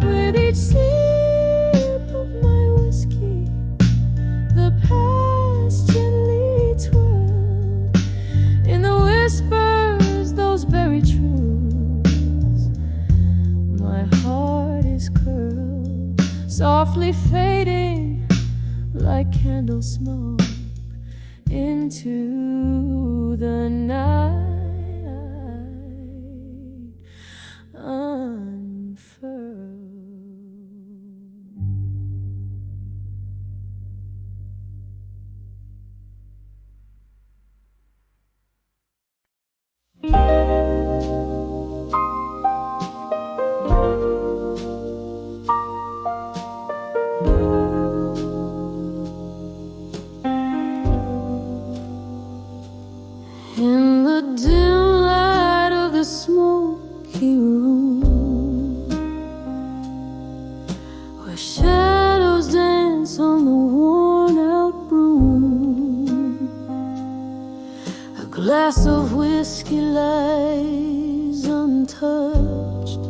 With each sip of my whiskey, the past gently twirled in the whispers, those buried truths. My heart is curled, softly fading like candle smoke into the night. Unfurled. In the dim light of the smoky room, where shadows dance on the worn-out broom, a glass of whiskey lies untouched,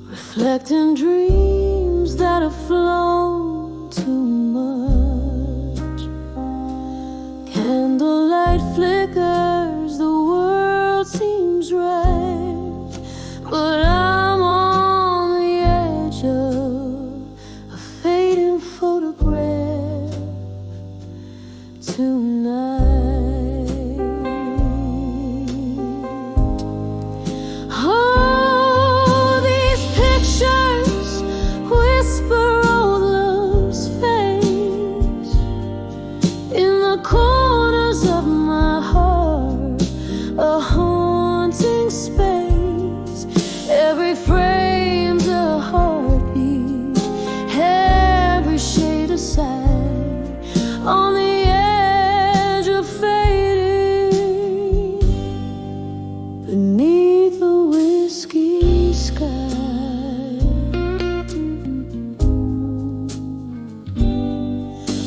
reflecting dreams that have flown too much. Candlelight flickers, the world seems right, but I'm on the edge of a fading photograph tonight. Oh, these pictures whisper old love's face in the corners of my heart, a haunting space. Every frame's a heartbeat, every shade a sigh, on the edge of fading, beneath the whiskey sky.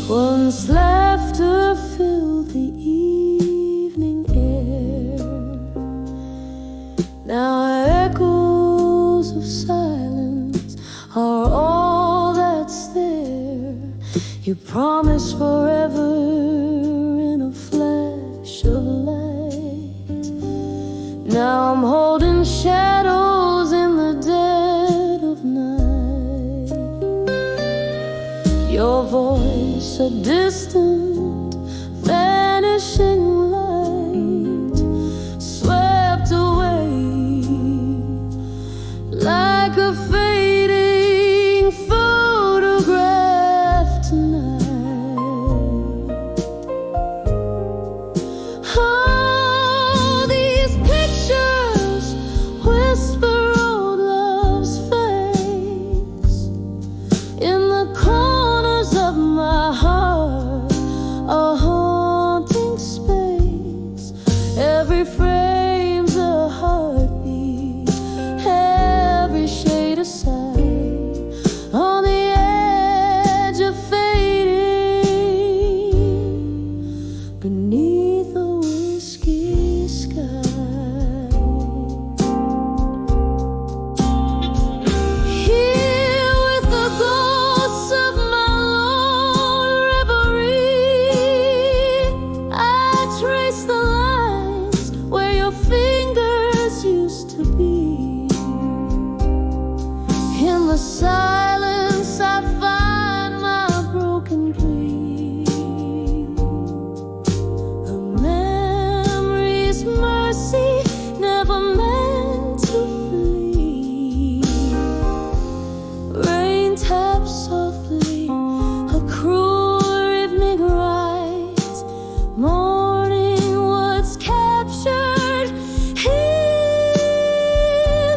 Once laughter filled the evening air, now echoes of silence are all that's there. You promised forever in a flash of light. Now I'm holding shadows in the dead of night. Your voice, a distant, vanishing light, swept away like a fading photograph tonight. Oh, these pictures Every frame's a heartbeat, every shade of sight, on the edge of fading, beneath a whiskey sky. Here with the ghosts of my lone reverie, I trace the lines where your fingers used to be. In the silence I find my broken plea. The memory's mercy never meant to flee. Rain taps softly, a cruel rhythmic rite. Morning woods captured in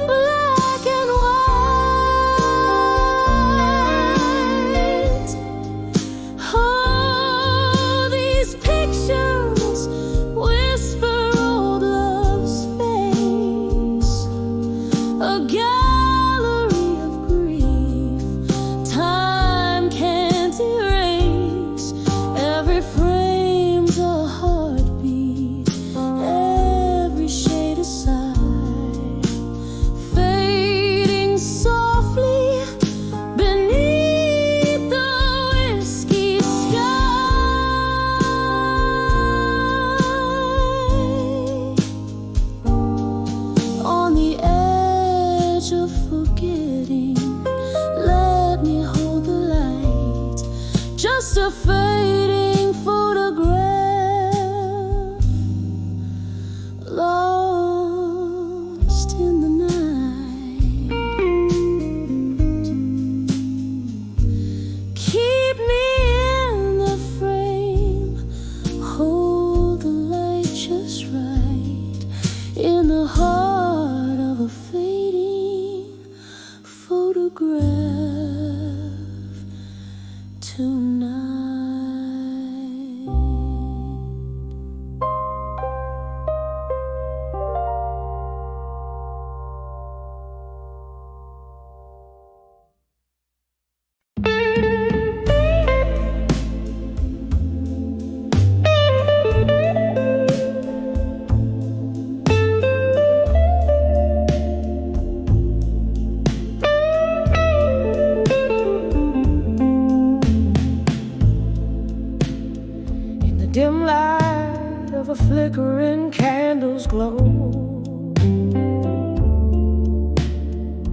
black and white. Oh, these pictures whisper old love's face, a gallery of grief time can't erase. Every frame's a heartbeat, every shade of sight, fading softly beneath the whiskey sky. On the edge of forgetting, let me hold the light, just a fading photograph, lost in the night. Keep me in the frame, hold the light just right, in the heart of a fading photograph tonight. In the dim light of a flickering candle's glow,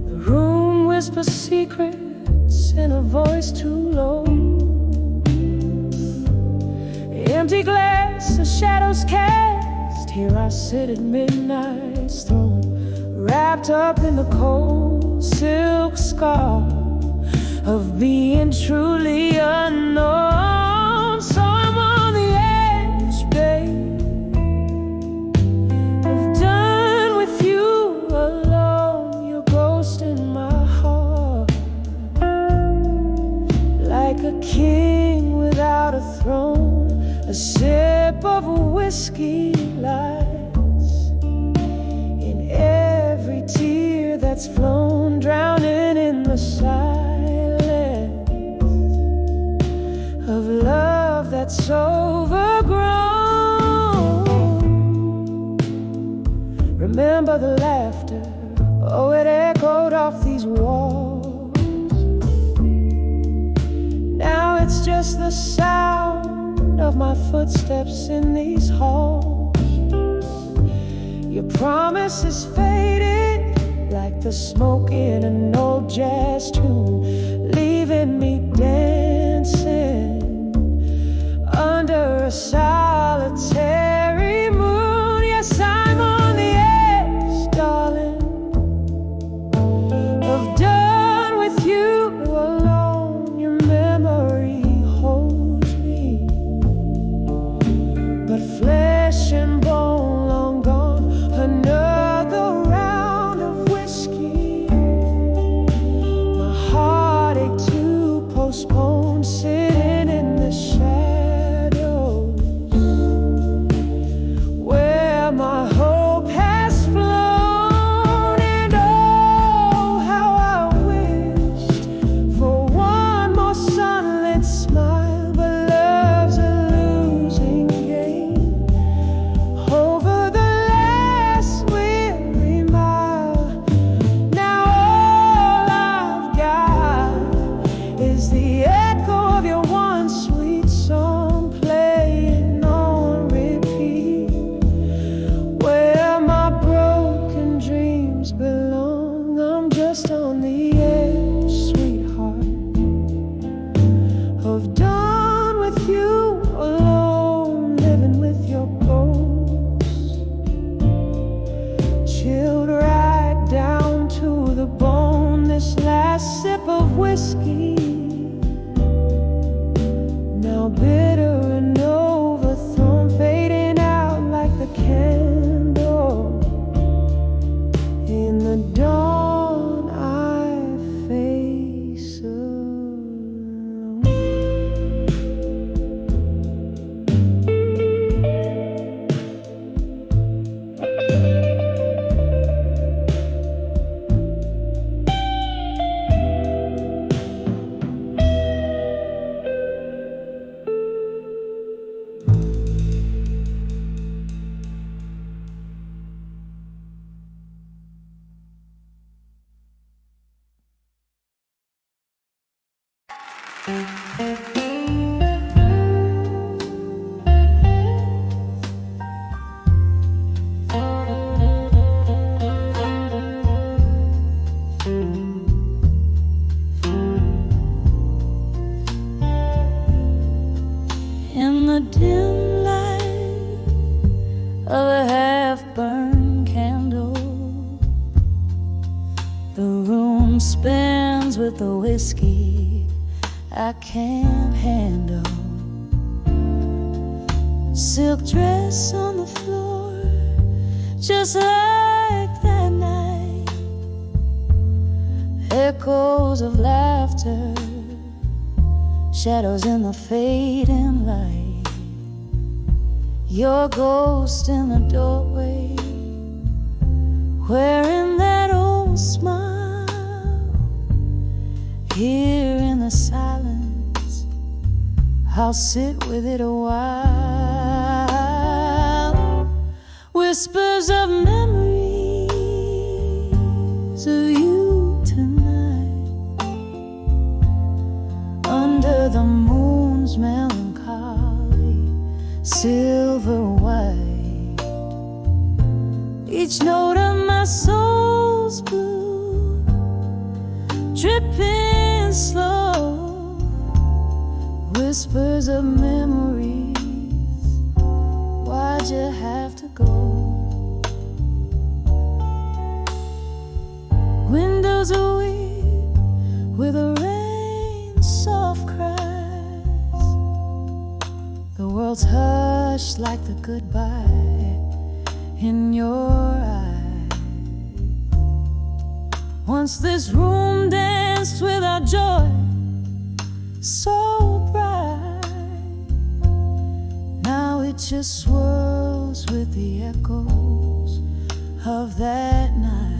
the room whispers secrets in a voice too low. Empty glass, the shadows cast. Here I sit at midnight's throne, wrapped up in the cold silk scarf of being truly unknown. So I'm on the edge, babe, of done with you alone. Your ghost in my heart, like a king without a throne. A sip of whiskey lies in every tear that's flown, drowning in the silence of love that's overgrown. Remember the laughter, oh, it echoed off these walls. Now it's just the sound of my footsteps in these halls. Your promise is faded like the smoke in an old jazz tune, leaving me dancing under a solitary moon. Yes, I'm on the edge, darling, of done with you alone. Your memory holds me, but flesh and bone long gone. Another round of whiskey, my heartache to postpone, sitting in the shadows of whiskey, now bitter and overthrown, fading out like the candle in the dawn. I face alone. In the dim light of a half-burned candle, the room spins with the whiskey I can't handle. Silk dress on the floor, just like that night. Echoes of laughter, shadows in the fading light. Your ghost in the doorway, wearing that old smile. Here in the silence, I'll sit with it a while. Whispers of memories of you tonight, under the moon's melancholy silver white. Each note of my soul's blue, dripping slow. Whispers of memories, why'd you have to go? Windows are weak with a rain soft cries. The world's hushed like the goodbye in your eyes. Once this room danced with our joy so bright, now it just swirls with the echoes of that night.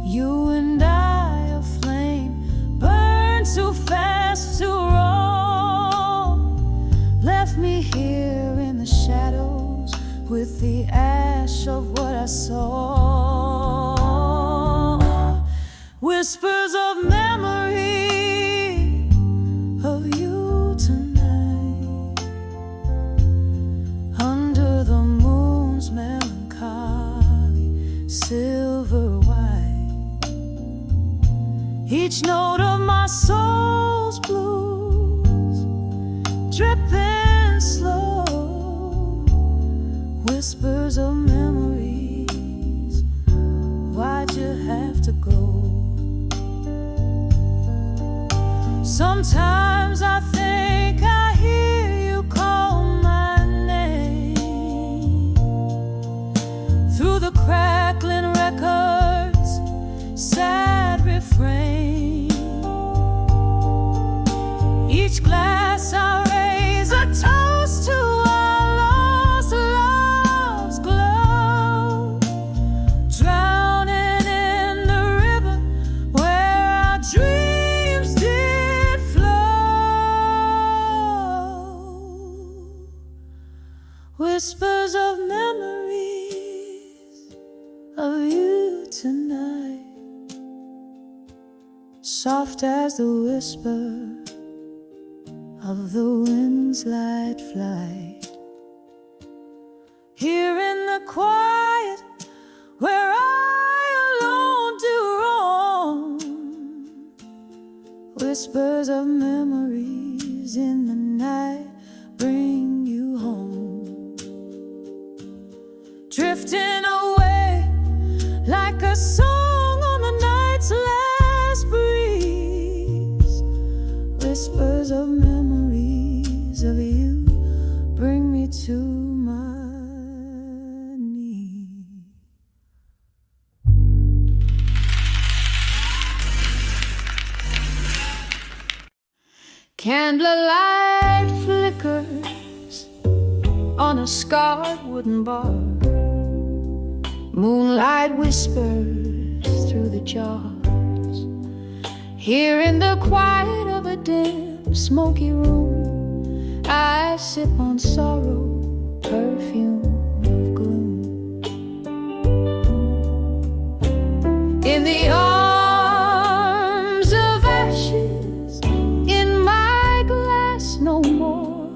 You and I, a flame, burn too fast to roll. Left me here in the shadows with the ash of what I saw. Whispers of memory of you tonight, under the moon's melancholy silver white. Each note of my soul's blues, dripping slow. Whispers of memories, why'd you have to go? Sometimes I think I hear you call my name through the crackling records, sad refrain. Each glass I raise a toast to our lost love's glow, drowning in the river where our dreams did flow. Whispers of memories of you tonight, soft as the whisper of the wind's light flight. Here in the quiet where I alone do roam, whispers of memories in the night bring you home. Drifting away like a song on the night's land. Candlelight flickers on a scarred wooden bar. Moonlight whispers through the jars. Here in the quiet of a dim, smoky room, I sip on sorrow, perfume of gloom. In the arms of ashes, in my glass no more.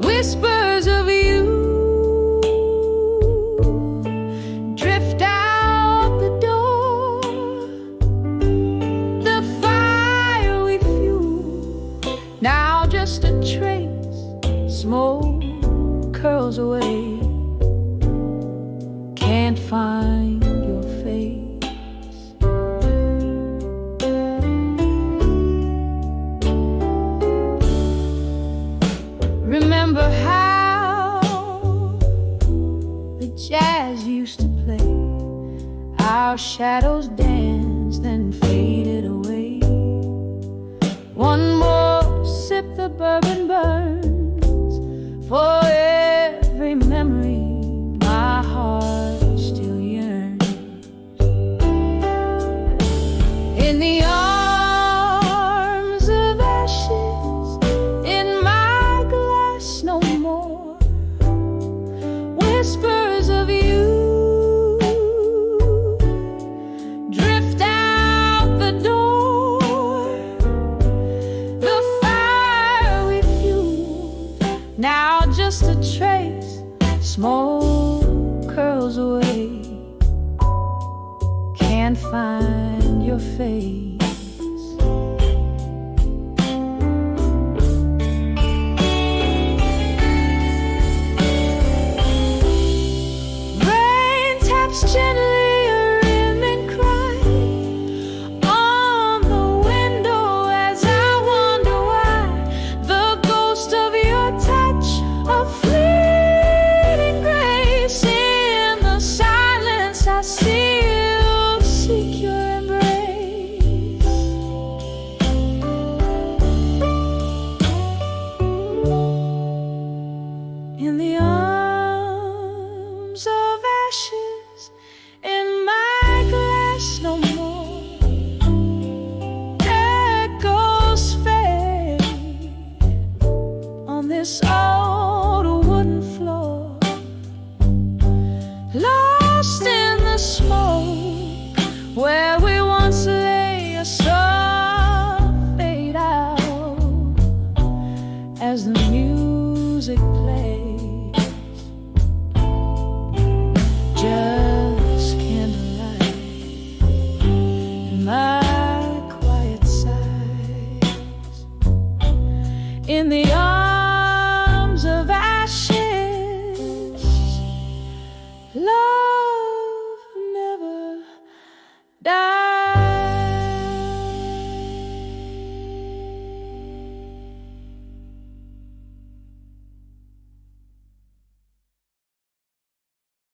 Whispers of you drift out the door. The fire we fuel, now just a trace. Smoke curls away, can't find your face. Remember how the jazz used to play. Our shadows danced, then faded away. One more sip, the bourbon burns. For every memory, my heart still yearns. In the arms of ashes, in my glass no more. Whispers of you drift out the door. The fire we fuel, now just a trace. Smoke curls away, can't find your face. Rain taps gently a rimming cry on the window as I wonder why. The ghost of your touch, a fleeting grace. In the silence I still seek your embrace. In the arms of ashes, in my glass no more. Echoes fade on this old wooden floor. Lost in the smoke where we once lay, a soft fade out as the music plays. Just candlelight in my quiet sighs. In the arms of ashes, love never dies.